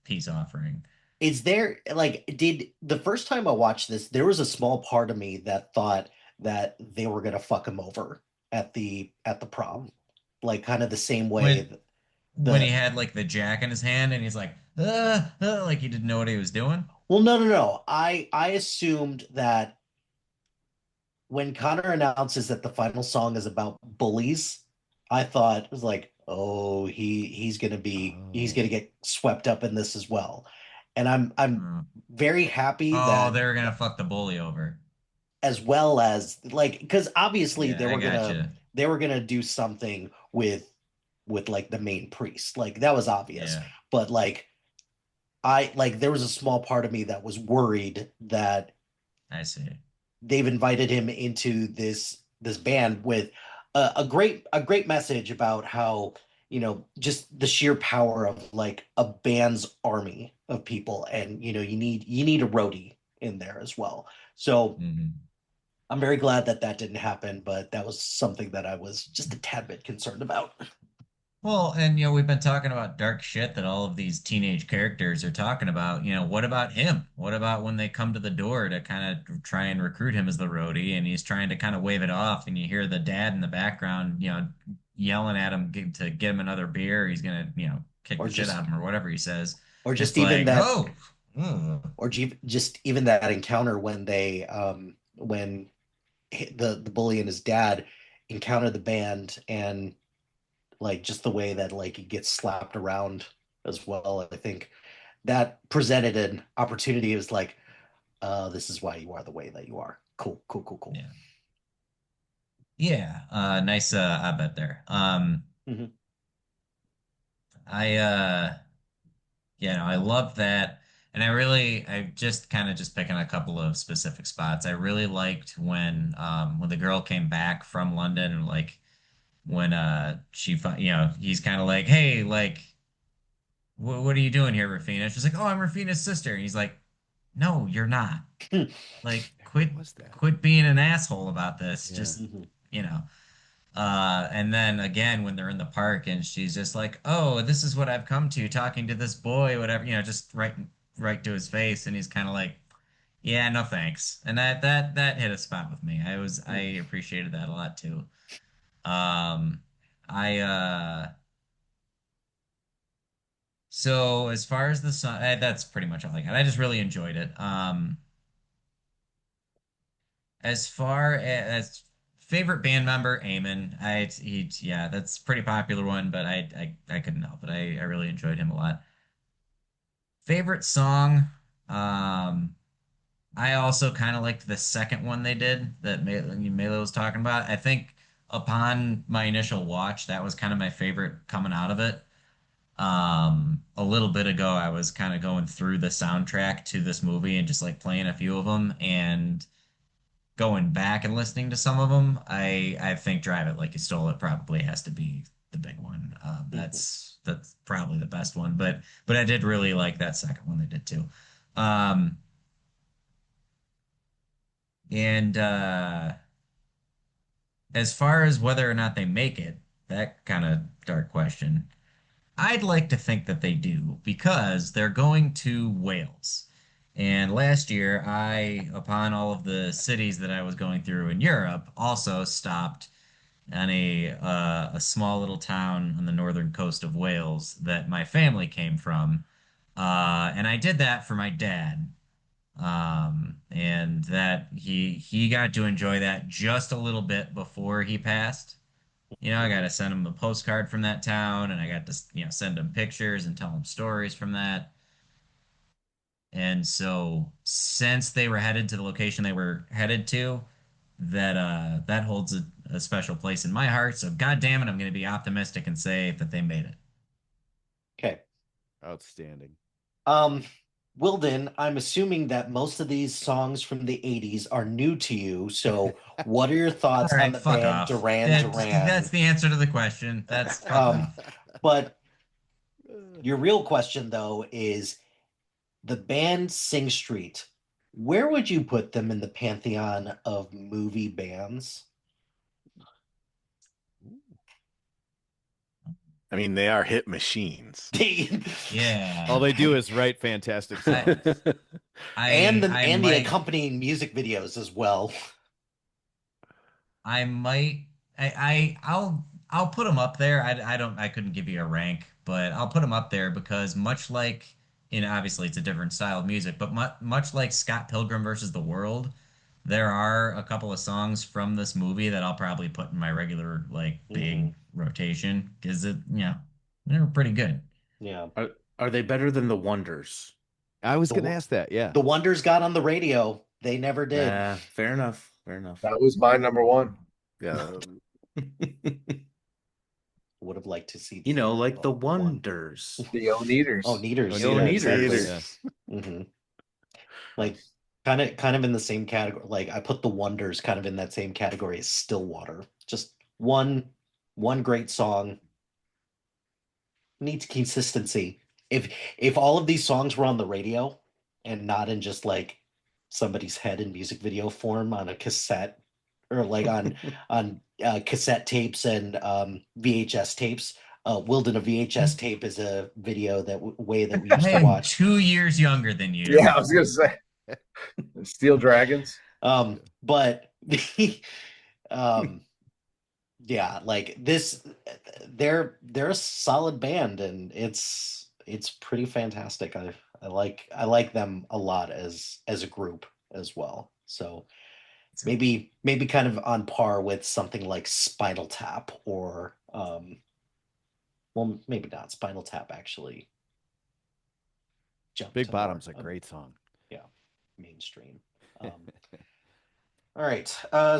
peace offering." is there like did the first time I watched this, there was a small part of me that thought that they were gonna fuck him over at the prom, like kind of the same way When when he the had like the jack in his hand and he's like, like he didn't know what he was doing. well, no. I assumed that when Connor announces that the final song is about bullies, I thought it was like, oh, he's Oh. gonna get swept up in this as well. And I'm Mm. very happy Oh, that they were gonna fuck the bully over. as well as like because obviously Yeah, I gotcha. they were gonna do something with like the main priest. Like that was obvious. Yeah, But like I like there was a small part of me that was worried that I see. they've invited him into this band with a great message about how just the sheer power of like a band's army of people, and you need a roadie in there as well. So Hmm. I'm very glad that that didn't happen, but that was something that I was just a tad bit concerned about. Well, and we've been talking about dark shit that all of these teenage characters are talking about. What about him? What about when they come to the door to kind of try and recruit him as the roadie, and he's trying to kind of wave it off, and you hear the dad in the background, yelling at him to get him another beer. He's gonna, kick Or the shit out just of him or whatever he says. or just It's even like, that oh, ugh. just even that encounter when when the bully and his dad encounter the band, and like just the way that like he gets slapped around as well. I think that presented an opportunity. It was like, this is why you are the way that you are. Cool, cool, cool, cool. Yeah. Yeah. Nice I bet there. Mhm. I yeah, no, I love that. And I just kind of just picking a couple of specific spots. I really liked when the girl came back from London and like when he's kind of like, "Hey, like what are you doing here, Rafina?" She's like, "Oh, I'm Rafina's sister." And he's like, "No, you're not. Like What was that? quit being an asshole about this. Yeah. Just, you know." And then again, when they're in the park and she's just like, "Oh, this is what I've come to, talking to this boy, whatever," just right to his face, and he's kind of like, "Yeah, no thanks." And that hit a spot with me. I appreciated that a lot too. Um, I so as far as the song, that's pretty much all I got. I just really enjoyed it. As far as favorite band member, Eamon. Yeah, that's a pretty popular one, but I couldn't help it. I really enjoyed him a lot. Favorite song, um, I also kind of liked the second one they did that Mela was talking about. I think upon my initial watch, that was kind of my favorite coming out of it. A little bit ago, I was kind of going through the soundtrack to this movie and just like playing a few of them, and going back and listening to some of them, I think Drive It Like You Stole It probably has to be the big one. That's probably the best one, but I did really like that second one they did too. Um, and as far as whether or not they make it, that kind of dark question. I'd like to think that they do because they're going to Wales. And last year, upon all of the cities that I was going through in Europe, also stopped on a small little town on the northern coast of Wales that my family came from. And I did that for my dad. And that he got to enjoy that just a little bit before he passed. I got to send him a postcard from that town, and I got to, send him pictures and tell him stories from that. And so, since they were headed to the location they were headed to, that holds a special place in my heart. So, God damn it, I'm going to be optimistic and say that they made it. Okay. Outstanding. Um, Wilden, I'm assuming that most of these songs from the 80s are new to you. So, what are your All thoughts on right, the fuck band off. Duran That's Duran? the answer to the question. That's fuck Um, off. but your real question, though, is the band Sing Street. Where would you put them in the pantheon of movie bands? I mean, they are hit machines. All Yeah. they do is write fantastic I songs. I And the might accompanying music videos as well. I might I'll put them up there. I couldn't give you a rank, but I'll put them up there because much like obviously it's a different style of music, but much like Scott Pilgrim versus the World, there are a couple of songs from this movie that I'll probably put in my regular like Mhm. big rotation because they're pretty good. Yeah. Are they better than the Wonders? I was The, gonna ask that. Yeah. the Wonders got on the radio. They never did. Fair enough. Fair enough. That was my number one. Yeah, Would have liked to see Like the one. Wonders. The Oneaters. Oh, Neaters. Oh, Yeah, Neaters. exactly. Yeah. hmm Like kind of in the same category. Like I put the Wonders kind of in that same category as Stillwater. Just one great song. Needs consistency. If all of these songs were on the radio and not in just like somebody's head in music video form on a cassette or like on cassette tapes and VHS tapes. Wilden, a VHS tape is a video way that we used I to am watch. 2 years younger than you. Yeah, I was gonna say Steel Dragons. But um, yeah, like this, they're a solid band, and it's pretty fantastic. I like them a lot as a group as well. So maybe kind of on par with something like Spinal Tap or well, maybe not Spinal Tap actually. jump Big to Bottom's more, a great song. mainstream. All right.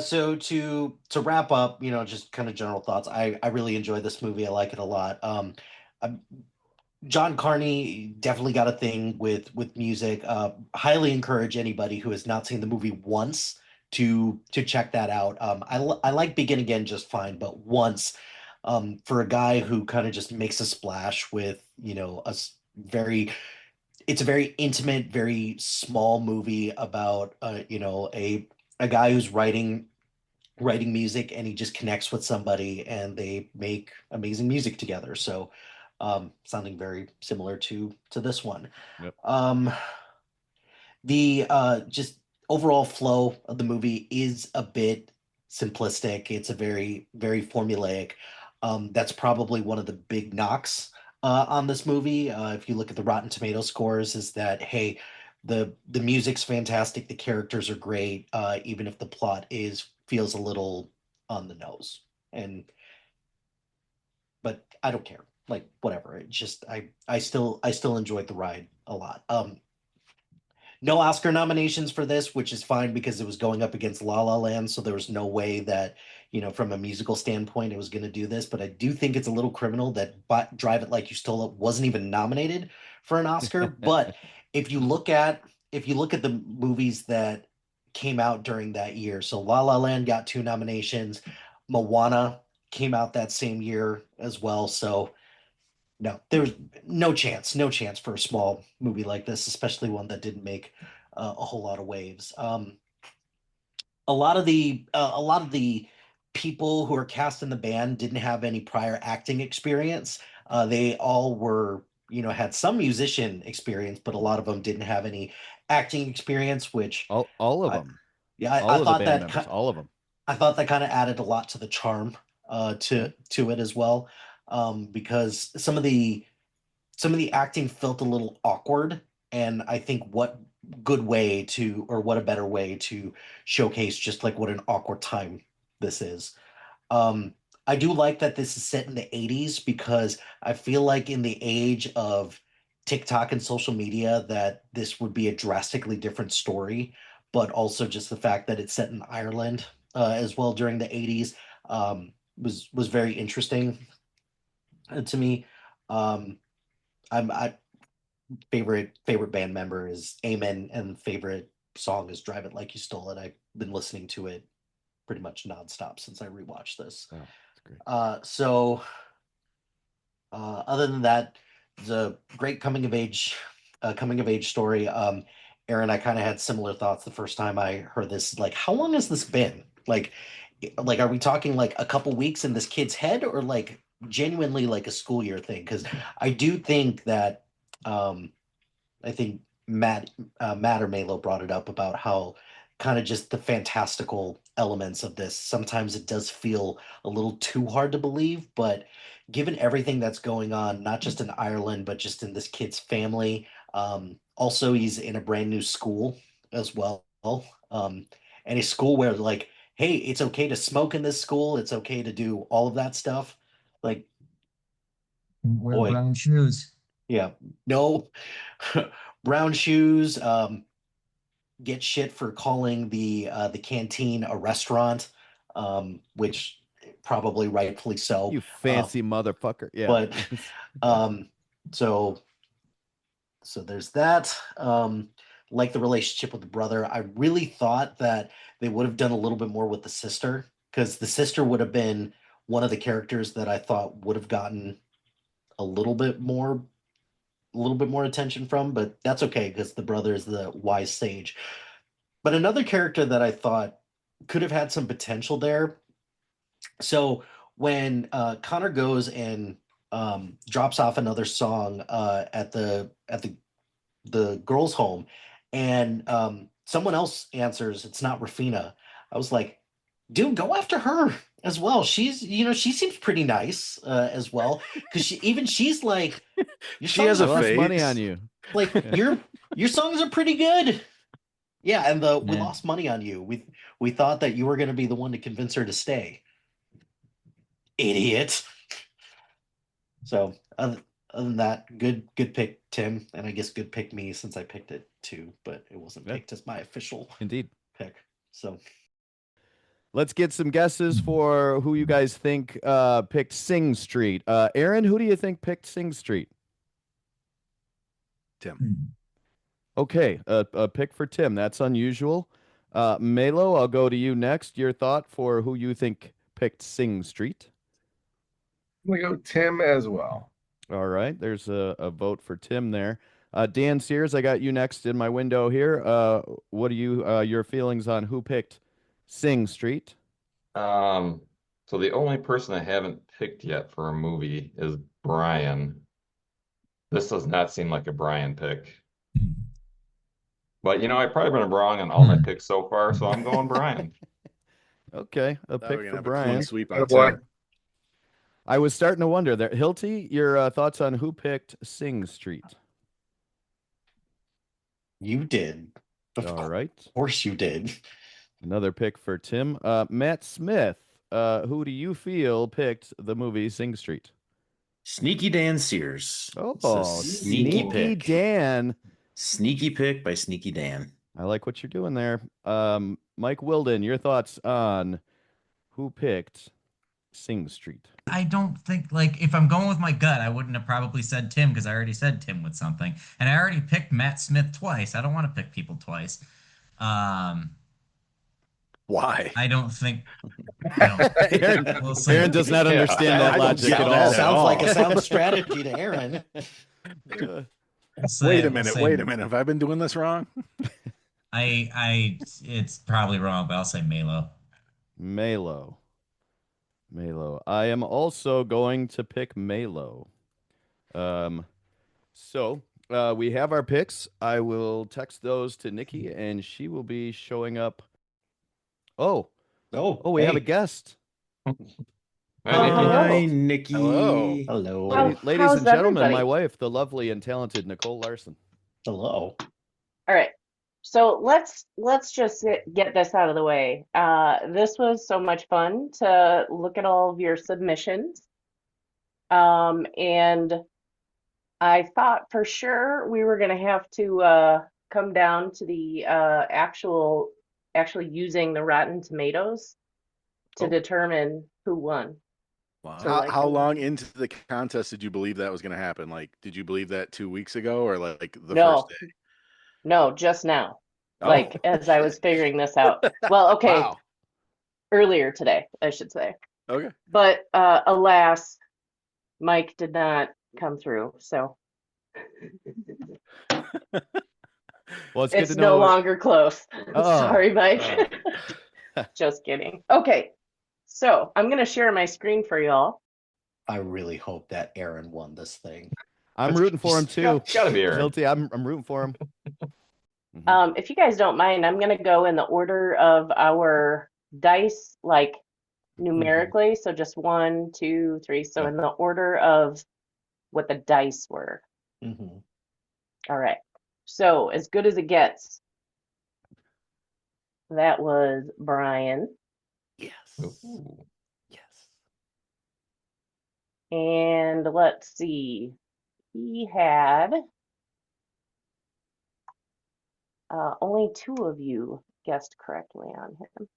So to wrap up, just kind of general thoughts. I really enjoy this movie. I like it a lot. I- John Carney definitely got a thing with music. Highly encourage anybody who has not seen the movie once to check that out. I like Begin Again just fine, but once, for a guy who kind of just makes a splash with very, it's a very intimate, very small movie about a guy who's writing music, and he just connects with somebody and they make amazing music together. So sounding very similar to this one. Yep. The just overall flow of the movie is a bit simplistic. It's a very, very formulaic. That's probably one of the big knocks on this movie. If you look at the Rotten Tomato scores, is that hey, the music's fantastic, the characters are great, even if the plot is feels a little on the nose. And but I don't care. Like whatever. It just I still enjoyed the ride a lot. No Oscar nominations for this, which is fine because it was going up against La La Land, so there was no way that, from a musical standpoint, it was going to do this. But I do think it's a little criminal that Drive It Like You Stole It wasn't even nominated for an Oscar. But if you look at the movies that came out during that year, so La La Land got two nominations, Moana came out that same year as well. So no, there's no chance for a small movie like this, especially one that didn't make a whole lot of waves. A lot of the people who are cast in the band didn't have any prior acting experience. They all were, had some musician experience, but a lot of them didn't have any acting experience. Which, All of I, them. yeah, I All of the thought band that members. All of them. I thought that kind of added a lot to the charm to it as well, because some of the acting felt a little awkward, and I think what a better way to showcase just like what an awkward time this is. um I do like that this is set in the 80s, because I feel like in the age of TikTok and social media that this would be a drastically different story. But also just the fact that it's set in Ireland as well during the 80s was very interesting to me. um I favorite band member is Amen, and favorite song is Drive It Like You Stole It. I've been listening to it pretty much nonstop since I rewatched this. Oh, that's great. Other than that, it's a great coming of age story. Aaron, I kind of had similar thoughts the first time I heard this. Like, how long has this been? Like, are we talking like a couple weeks in this kid's head, or like genuinely like a school year thing? Because I do think that um, I think Matt or Melo brought it up about how kind of just the fantastical elements of this. Sometimes it does feel a little too hard to believe, but given everything that's going on, not just in Ireland, but just in this kid's family. Also, he's in a brand new school as well. Um, and a school where like, hey, it's okay to smoke in this school. It's okay to do all of that stuff. Like, Wear boy, brown shoes. yeah, no brown shoes. Get shit for calling the canteen a restaurant, which probably rightfully so. You fancy motherfucker. Yeah. But um, so so there's that. Like the relationship with the brother, I really thought that they would have done a little bit more with the sister, because the sister would have been one of the characters that I thought would have gotten a little bit more attention from, but that's okay because the brother is the wise sage. But another character that I thought could have had some potential there. So when Connor goes and drops off another song at the girls' home, and someone else answers, it's not Rafina. I was like, dude, go after her as well. She seems pretty nice as well, because she's like, your She has songs I a are lost money on face. you. like Yeah. your songs are pretty good. Yeah, and we Yeah. lost money on you. We thought that you were going to be the one to convince her to stay. Idiot. So other Other than that, good pick, Tim, and I guess good pick me since I picked it too, but it wasn't Yeah. picked as my official Indeed. pick. So Let's get some guesses for who you guys think picked Sing Street. Aaron, who do you think picked Sing Street? Tim. Okay, a pick for Tim. That's unusual. Melo, I'll go to you next. Your thought for who you think picked Sing Street. I'm gonna go Tim as well. All right, there's a vote for Tim there. Dan Sears, I got you next in my window here. What are your feelings on who picked Sing Street? So the only person I haven't picked yet for a movie is Brian. This does not seem like a Brian pick. But I've probably been wrong on all my picks so far, so I'm going Brian. Okay, a Thought we pick were gonna for have a clean Brian. sweep on Attaboy. Tim. I was starting to wonder there. Hilty, your thoughts on who picked Sing Street? you did. All right. Of course you did. Another pick for Tim. Matt Smith, who do you feel picked the movie Sing Street? Sneaky Dan Sears. It's a Oh, sneaky Sneaky pick. Dan. Sneaky pick by Sneaky Dan. I like what you're doing there. Mike Wilden, your thoughts on who picked Sing Street? I don't think, like, if I'm going with my gut, I wouldn't have probably said Tim because I already said Tim with something. And I already picked Matt Smith twice. I don't want to pick people twice. Why? I don't think. I Aaron, don't, we'll see. Aaron does not understand that I don't logic get at that all. at Sounds like all. a sound strategy to Aaron. We'll see. Wait a We'll minute. see. Wait a minute. Have I been doing this wrong? It's probably wrong, but I'll say Melo. Melo. I am also going to pick Melo. So we have our picks. I will text those to Nikki, and she will be showing up. Oh, we have a guest. Hi, Hi, Nikki. Nikki. Hello. Hello. Ladies how's and gentlemen, everybody? my wife, the lovely and talented Nicole Larson. Hello. All right. So let's just get this out of the way. This was so much fun to look at all of your submissions. And I thought for sure we were gonna have to come down to the actually using the Rotten Tomatoes to Oh. determine who won. Wow. So, How, like, how long into the contest did you believe that was going to happen? Like, did you believe that 2 weeks ago or like the No. first day? No, just now. Oh, Like as I was figuring this out. Well, okay, Wow. earlier today, I should say. Okay. But alas, Mike did not come through, so Well, it's good it's to no know. longer close. Oh. Sorry, Mike. Just kidding. Okay, so I'm gonna share my screen for y'all. I really hope that Aaron won this thing. I'm rooting for him too. Gotta be Aaron. Guilty. I'm rooting for him. Mhm. If you guys don't mind, I'm gonna go in the order of our dice, like numerically. So just 1, 2, 3. So Yeah. in the order of what the dice were. Mhm. All right. So as good as it gets. That was Brian. Yes. Ooh. Yes. And let's see. He had only 2 of you guessed correctly on him.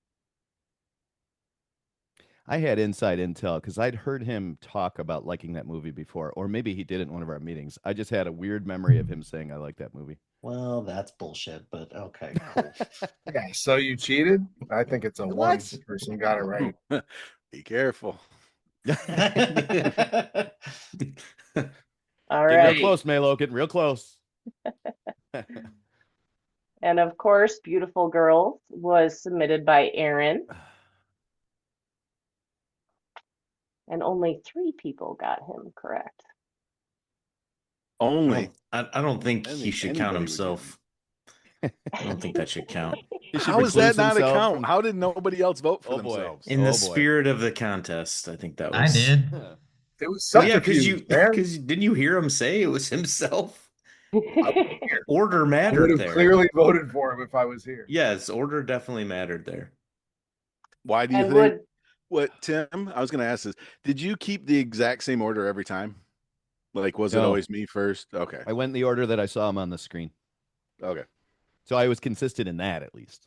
I had inside intel because I'd heard him talk about liking that movie before, or maybe he did it in one of our meetings. I just had a weird memory of him saying I like that movie. Well, that's bullshit, but okay, cool. Yeah, so you cheated? I think it's a one What? person got it right. Be careful. All Getting right. real close, Melo. Getting real close. And of course, Beautiful Girls was submitted by Aaron. And only 3 people got him correct. Only. I don't think I he think should anybody count would himself. I don't think that should count. He should How is that recluse not a himself count? from- How did nobody else vote for Oh, boy. themselves? In Oh, the boy. spirit of the contest, I think that was. I did. It was Oh, yeah, subterfuge, man. because didn't you hear him say it was himself? Here. Order I would mattered have there. clearly voted for him if I was here. Yes, order definitely mattered there. Why do you And think? would What, Tim? I was going to ask this. Did you keep the exact same order every time? Like, was it No. always me first? Okay. I went in the order that I saw him on the screen. Okay. So I was consistent in that, at least.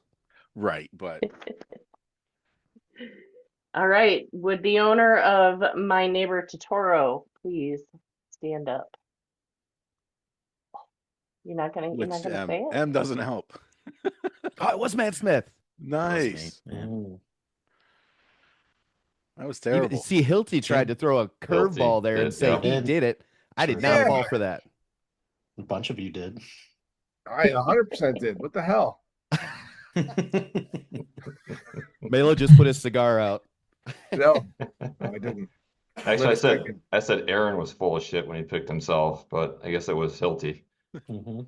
Right, but All right. Would the owner of My Neighbor Totoro please stand up? You're not gonna which say it? M doesn't help. Oh, it was Matt Smith. Nice. Yeah. That was You terrible. see, Hilty tried to throw a curveball there and did, say yeah. he did it. I did Sure not did. fall for that. A bunch of you did. I 100% did. What the hell? Melo just put his cigar out. No, I didn't. Actually, Lit a second. I said Aaron was full of shit when he picked himself, but I guess it was Hilty. Mhm.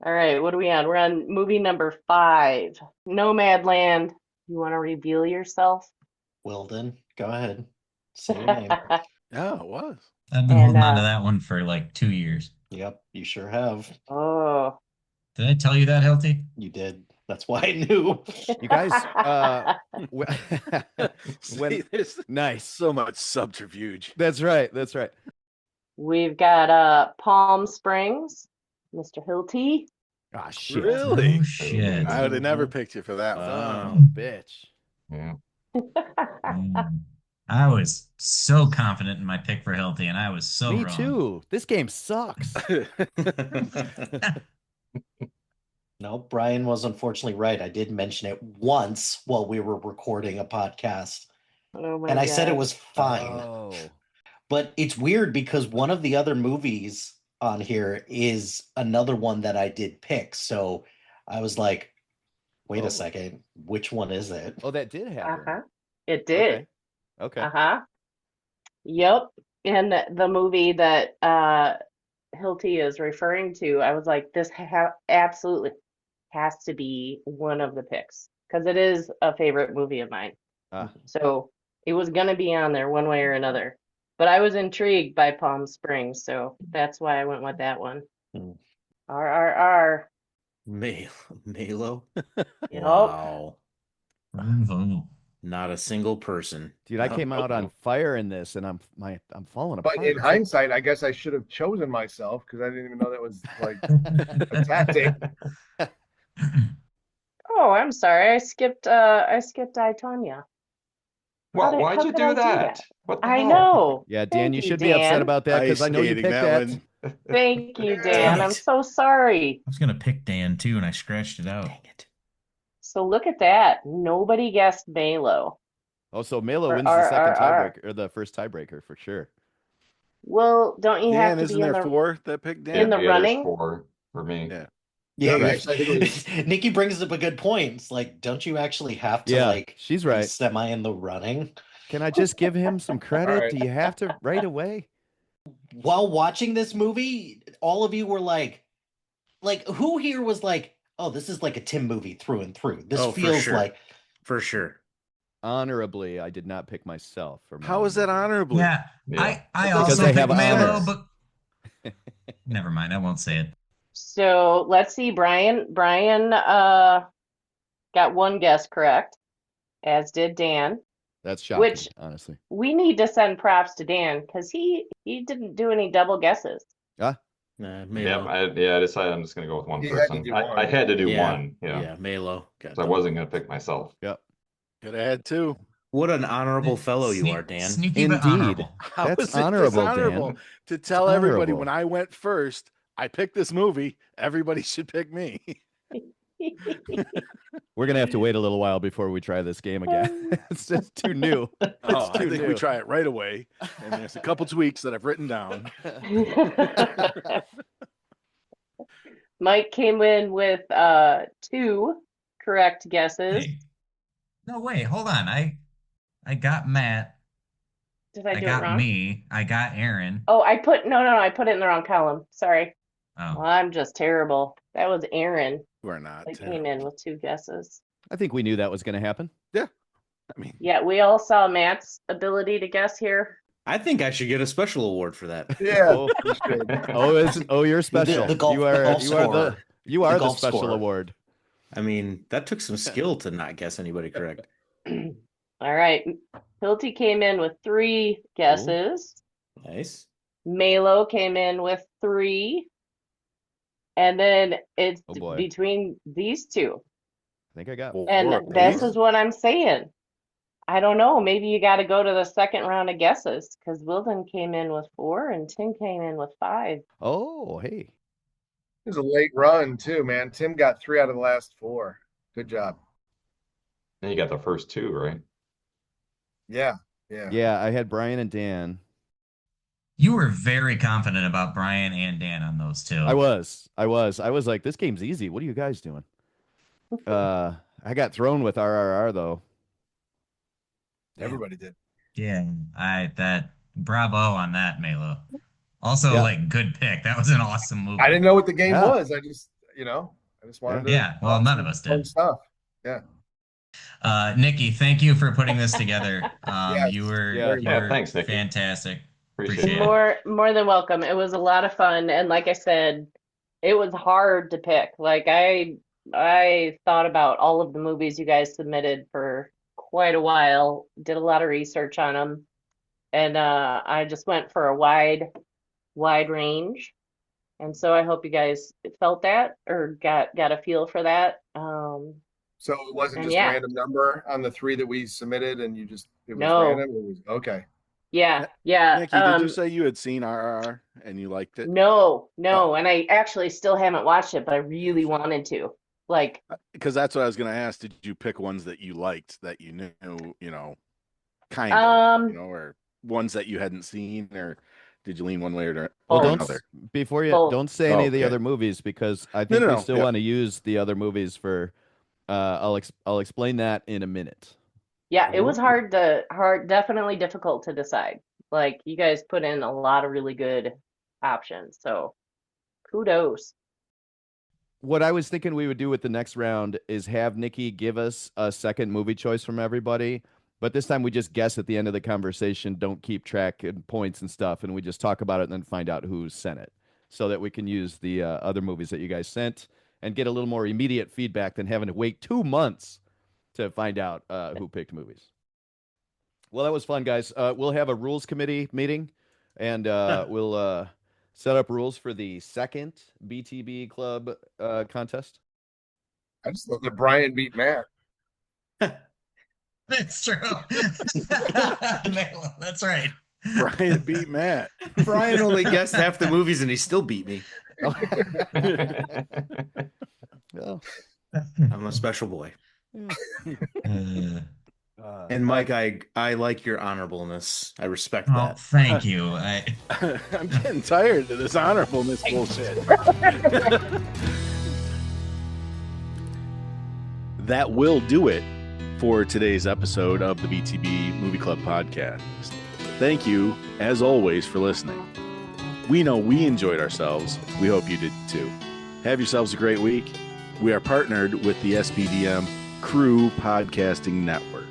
All right, what are we on? We're on movie number 5, Nomadland. You want to reveal yourself? Wilden, go ahead. Say your name. Yeah, it was. I've been And, holding on to that one for like 2 years. Yep, you sure have. Oh, Did I tell you that, Healthy? You did. That's why I knew. You guys, See, there's nice. so much subterfuge. That's right. That's right. we've got Palm Springs, Mr. Hilty. Ah, shit. Really? Oh, shit. I would have never picked you for that one. Son of a bitch. Yeah. Mm. I was so confident in my pick for Healthy, and I was so Me wrong. too. This game sucks. No, Brian was unfortunately right. I did mention it once while we were recording a podcast, Oh my and I said it God. was fine. Oh. But it's weird because one of the other movies on here is another one that I did pick. So I was like, wait Oh. a second, which one is it? Oh, that did happen. Uh-huh. It did. Okay. Uh-huh. Yep. And the movie that Hilty is referring to, I was like, this absolutely has to be one of the picks because it is a favorite movie of mine. Ah. So it was going to be on there one way or another. But I was intrigued by Palm Springs, so that's why I went with that one. Hmm. RRR. Malo? Yep. Wow. Bravo. Not a single person. Dude, I came out on fire in this, and I'm falling apart. But in hindsight, I guess I should have chosen myself because I didn't even know that was like a tactic. Oh, I'm sorry. I skipped I Tonya. Well, why'd how you could I do that? What the I hell? know. Yeah, Dan, Thank you should be upset Dan. about that because I know you Ice picked skating, that. one. Thank you, Dan. Dang I'm it. so sorry. I was going to pick Dan, too, and I scratched it out. Dang it. So look at that. Nobody guessed Malo. Oh, so Melo For wins the second RRR. tiebreaker or the first tiebreaker for sure. Well, don't you have Dan, to isn't be in there the 4 that picked Dan? in the there's running? 4 for me. Yeah. Yeah, No, actually, I think it was- Nikki brings up a good point. It's like, don't you actually have to Yeah, like she's be right. semi in the running? Can I just give him some credit? right. Do you have to right away? While watching this movie, all of you were like who here was like, oh, this is like a Tim movie through and through. This Oh, for feels sure. like For sure. Honorably, I did not pick myself for How is that honorably? Yeah, Yeah. I Because also they picked have Malo, honors. but never mind. I won't say it. So let's see, Brian got one guess correct, as did Dan. That's shocking, Which honestly. we need to send props to Dan because he didn't do any double guesses. Malo. I decided I'm just gonna go with one You had to person. do I one. had to do Yeah. one. Yeah. Yeah, Malo. So I wasn't gonna pick myself. Yep. Could have had 2. What an honorable fellow you are, Dan. Sneaky but Indeed. honorable. How That's is it honorable, dishonorable Dan. to tell everybody honorable. when I went first, I picked this movie, everybody should pick me. We're gonna have to wait a little while before we try this game again. It's just too new. Oh, It's I too think new. we try it right away. And there's a couple tweaks that I've written down. Mike came in with 2 correct guesses. Hey. No, wait, hold on. I got Matt. Did I I do it got wrong? me. I got Aaron. Oh, I put no, I put it in the wrong column. Sorry. Well, Oh, I'm just terrible. That was Aaron We're not. that came in with 2 guesses. I think we knew that was gonna happen. I mean, Yeah, we all saw Matt's ability to guess here. I think I should get a special award for that. Yeah. Oh, you should. you're special. the golf, you are the golf you are the scorer. you are the golf special scorer. award. I mean, that took some skill to not guess anybody correct. All right. Hilty came in with 3 guesses. Nice. Melo came in with 3. And then it's Oh boy. between these two. I think I got And Four this apiece. is what I'm saying. I don't know. Maybe you got to go to the second round of guesses because Wilden came in with 4 and Tim came in with 5. Oh, hey. It was a late run too, man. Tim got 3 out of the last 4. Good job. And you got the first 2, right? Yeah. Yeah, I had Brian and Dan. You were very confident about Brian and Dan on those two. I was like, this game's easy. What are you guys doing? I got thrown with RRR though. Everybody did. Yeah, bravo on that, Melo. Also, Yeah. like, good pick. That was an awesome movie. I didn't know what the game Yeah. was. I just wanted to. Yeah, well, none of us fun did. stuff. Yeah. Nikki, thank you for putting this together. Yes, You were thanks, Nikki. fantastic. Appreciate it. More than welcome. It was a lot of fun, and like I said, it was hard to pick. Like I thought about all of the movies you guys submitted for quite a while, did a lot of research on them, and I just went for a wide range. And so I hope you guys felt that or got a feel for that. So it wasn't And just yeah. random number on the 3 that we submitted, and it was No. random. It was okay. Yeah. Nikki, did you say you had seen RRR and you liked it? No, Oh. and I actually still haven't watched it, but I really wanted to. Like, Because that's what I was going to ask. Did you pick ones that you liked that you knew, kind of, or ones that you hadn't seen, or did you lean one way or Well, Both. don't another? before you Both. don't say any of the Okay. other movies because I think we no. still Yep. want to use the other movies for. I'll explain that in a minute. yeah, it was definitely difficult to decide. Like, you guys put in a lot of really good options, so kudos. What I was thinking we would do with the next round is have Nikki give us a second movie choice from everybody, but this time we just guess at the end of the conversation, don't keep track and points and stuff, and we just talk about it and then find out who sent it, so that we can use the other movies that you guys sent and get a little more immediate feedback than having to wait 2 months to find out who picked movies. Well, that was fun, guys. We'll have a rules committee meeting, and we'll set up rules for the second BTB club contest. I just love that Brian beat Matt. That's true. That's right. Brian beat Matt. Brian only guessed half the movies and he still beat me. Well, I'm a special boy. Uh, And Mike, I like your honorableness. I respect well, that. thank you. I'm getting tired of this honorableness bullshit. That will do it for today's episode of the BTB Movie Club podcast. Thank you, as always, for listening. We know we enjoyed ourselves. We hope you did too. Have yourselves a great week. We are partnered with the SBDM Crew Podcasting Network.